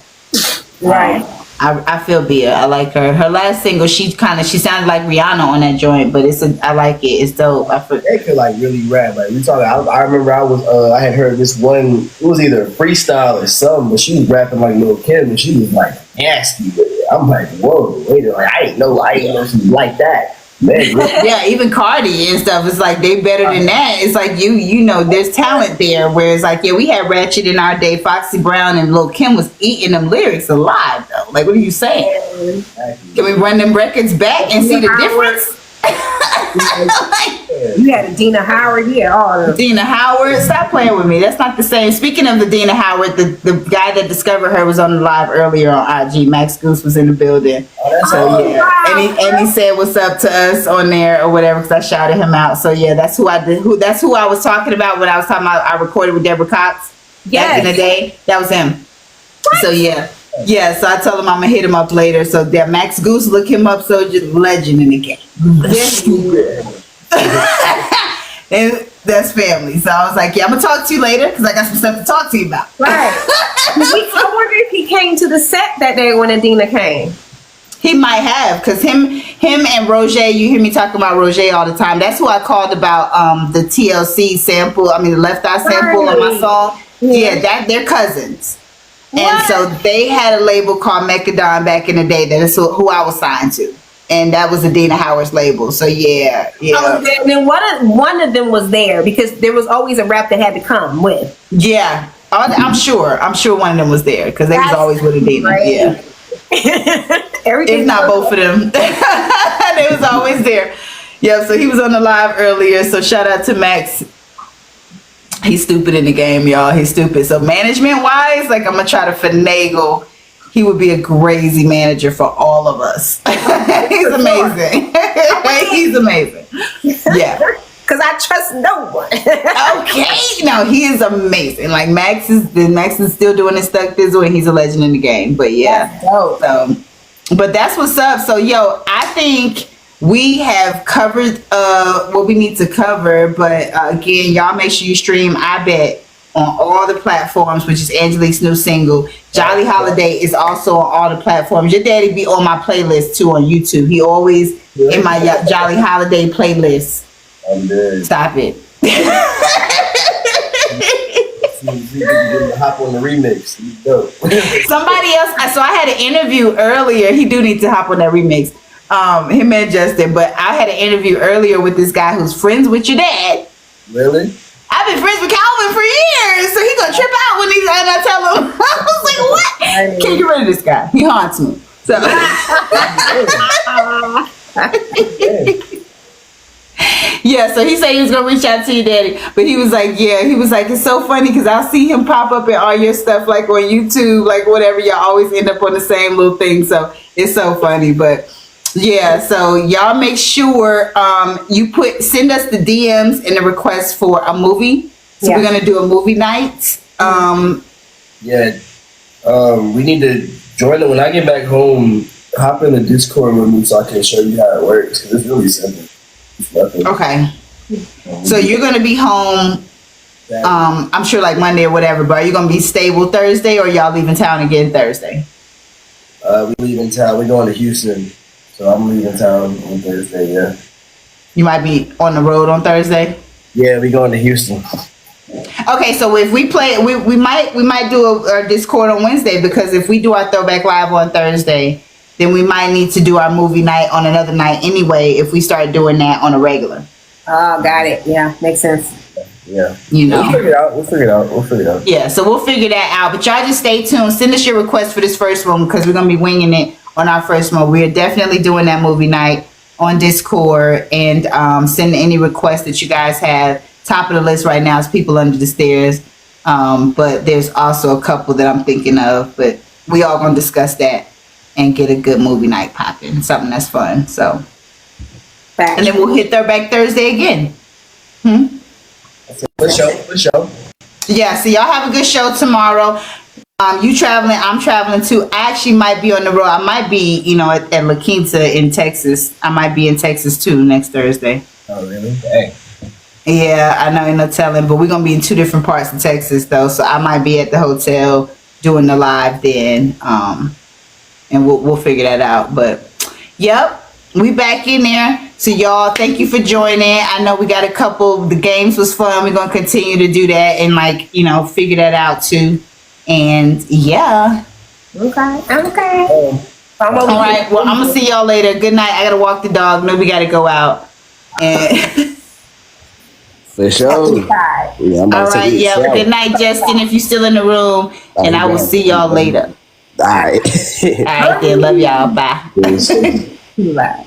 [SPEAKER 4] right.
[SPEAKER 3] I feel Bia. I like her. Her last single, she sounded like Rihanna on that joint, but I like it. It's dope.
[SPEAKER 5] They could like really rap. Like we talking. I remember I had heard this one. It was either a freestyle or something, but she was rapping like Lil' Kim, and she was like nasty with it. I'm like, whoa, wait a minute. Like I didn't know she was like that. Man,
[SPEAKER 3] yeah, even Cardi and stuff. It's like they better than that. It's like you know, there's talent there. Where it's like, yeah, we had Ratchet in our day. Foxy Brown and Lil' Kim was eating them lyrics alive though. Like, what are you saying? Can we run them records back and see the difference?
[SPEAKER 4] You had a Dina Howard,
[SPEAKER 3] Dina Howard, stop playing with me. That's not the same. Speaking of the Dina Howard, the guy that discovered her was on the live earlier on IG. Max Goose was in the building. And he said what's up to us on there or whatever because I shouted him out. So yeah, that's who I was talking about when I was talking about I recorded with Deborah Cox back in the day. That was him. What? So yeah. Yeah, so I told him I'm gonna hit him up later. So that Max Goose, look him up. So just legend in the game. And that's family. So I was like, yeah, I'm gonna talk to you later because I got some stuff to talk to you about.
[SPEAKER 4] Right. I wonder if he came to the set that day when Adina came.
[SPEAKER 3] He might have, because him and Roger, you hear me talking about Roger all the time. That's who I called about the TLC sample. I mean, the Left Eye sample on my song. Yeah, they're cousins. What? And so they had a label called Mechadon back in the day. That is who I was signed to. And that was Adina Howard's label. So yeah.
[SPEAKER 4] Oh, then one of them was there because there was always a rap that had to come with.
[SPEAKER 3] Yeah, I'm sure one of them was there because they was always with Adina. Right. Yeah. If not both of them, they was always there. Yeah. So he was on the live earlier. So shout out to Max. He's stupid in the game, y'all. He's stupid. So management wise, like I'm gonna try to finagle. He would be a crazy manager for all of us. He's amazing. He's amazing. Yeah.
[SPEAKER 4] Cause I trust no one.
[SPEAKER 3] Okay. No, he is amazing. Like Max is still doing his stuck thizzle and he's a legend in the game. But yeah. So, but that's what's up. So yo, I think we have covered what we need to cover. But again, y'all make sure you stream I Bet on all the platforms, which is Angelique's new single. Jolly Holiday is also on all the platforms. Your daddy be on my playlist too on YouTube. He always in my Jolly Holiday playlist.
[SPEAKER 5] I'm dead.
[SPEAKER 3] Stop it.
[SPEAKER 5] Hop on the remix.
[SPEAKER 3] Somebody else. So I had an interview earlier. He do need to hop on that remix. Him and Justin. But I had an interview earlier with this guy who's friends with your dad.
[SPEAKER 5] Really?
[SPEAKER 3] I've been friends with Calvin for years, so he gonna trip out when I tell him. I was like, "What? Can't get rid of this guy. He haunts me." So. Yeah, so he said he was gonna reach out to your daddy, but he was like, it's so funny because I'll see him pop up in all your stuff like on YouTube, like whatever. Y'all always end up on the same little thing, so it's so funny. But yeah, so y'all make sure you send us the DMs and the request for a movie. So we're gonna do a movie night.
[SPEAKER 5] We need to join it when I get back home. Hop in the Discord with me so I can show you how it works because it's really simple.
[SPEAKER 3] Okay. So you're gonna be home. I'm sure like Monday or whatever. But are you gonna be stable Thursday, or y'all leaving town again Thursday?
[SPEAKER 5] We leaving town. We're going to Houston, so I'm leaving town on Thursday. Yeah.
[SPEAKER 3] You might be on the road on Thursday.
[SPEAKER 5] Yeah, we going to Houston.
[SPEAKER 3] Okay, so if we play, we might do a Discord on Wednesday because if we do our Throwback Live on Thursday, then we might need to do our movie night on another night anyway if we start doing that on a regular.
[SPEAKER 4] Oh, got it. Yeah, makes sense.
[SPEAKER 5] Yeah.
[SPEAKER 3] You know.
[SPEAKER 5] We'll figure it out.
[SPEAKER 3] Yeah, so we'll figure that out. But y'all just stay tuned. Send us your request for this first one because we're going to be winging it on our first one. We're definitely doing that movie night on Discord and send any requests that you guys have. Top of the list right now is People Under the Stairs. But there's also a couple that I'm thinking of. But we all going to discuss that and get a good movie night popping. Something that's fun. So, and then we'll hit Throwback Thursday again.
[SPEAKER 5] For sure.
[SPEAKER 3] Yeah, so y'all have a good show tomorrow. You traveling, I'm traveling too. I actually might be on the road. I might be, at La Quinta in Texas. I might be in Texas too next Thursday.
[SPEAKER 5] Oh, really? Dang.
[SPEAKER 3] Yeah, I know, ain't no telling. But we're going to be in two different parts of Texas, though. So I might be at the hotel doing the live then. And we'll figure that out. But, yep, we back in there. So, y'all, thank you for joining. I know we got a couple. The games was fun. We're going to continue to do that and, figure that out, too. And, yeah.
[SPEAKER 4] Okay.
[SPEAKER 3] All right. Well, I'm going to see y'all later. Good night. I got to walk the dog. No, we got to go out. And
[SPEAKER 5] for sure.
[SPEAKER 3] Yeah, all right. Yeah. Good night, Justin, if you're still in the room. And I will see y'all later.
[SPEAKER 5] All right.
[SPEAKER 3] All right, then. Love y'all. Bye.
[SPEAKER 4] Bye.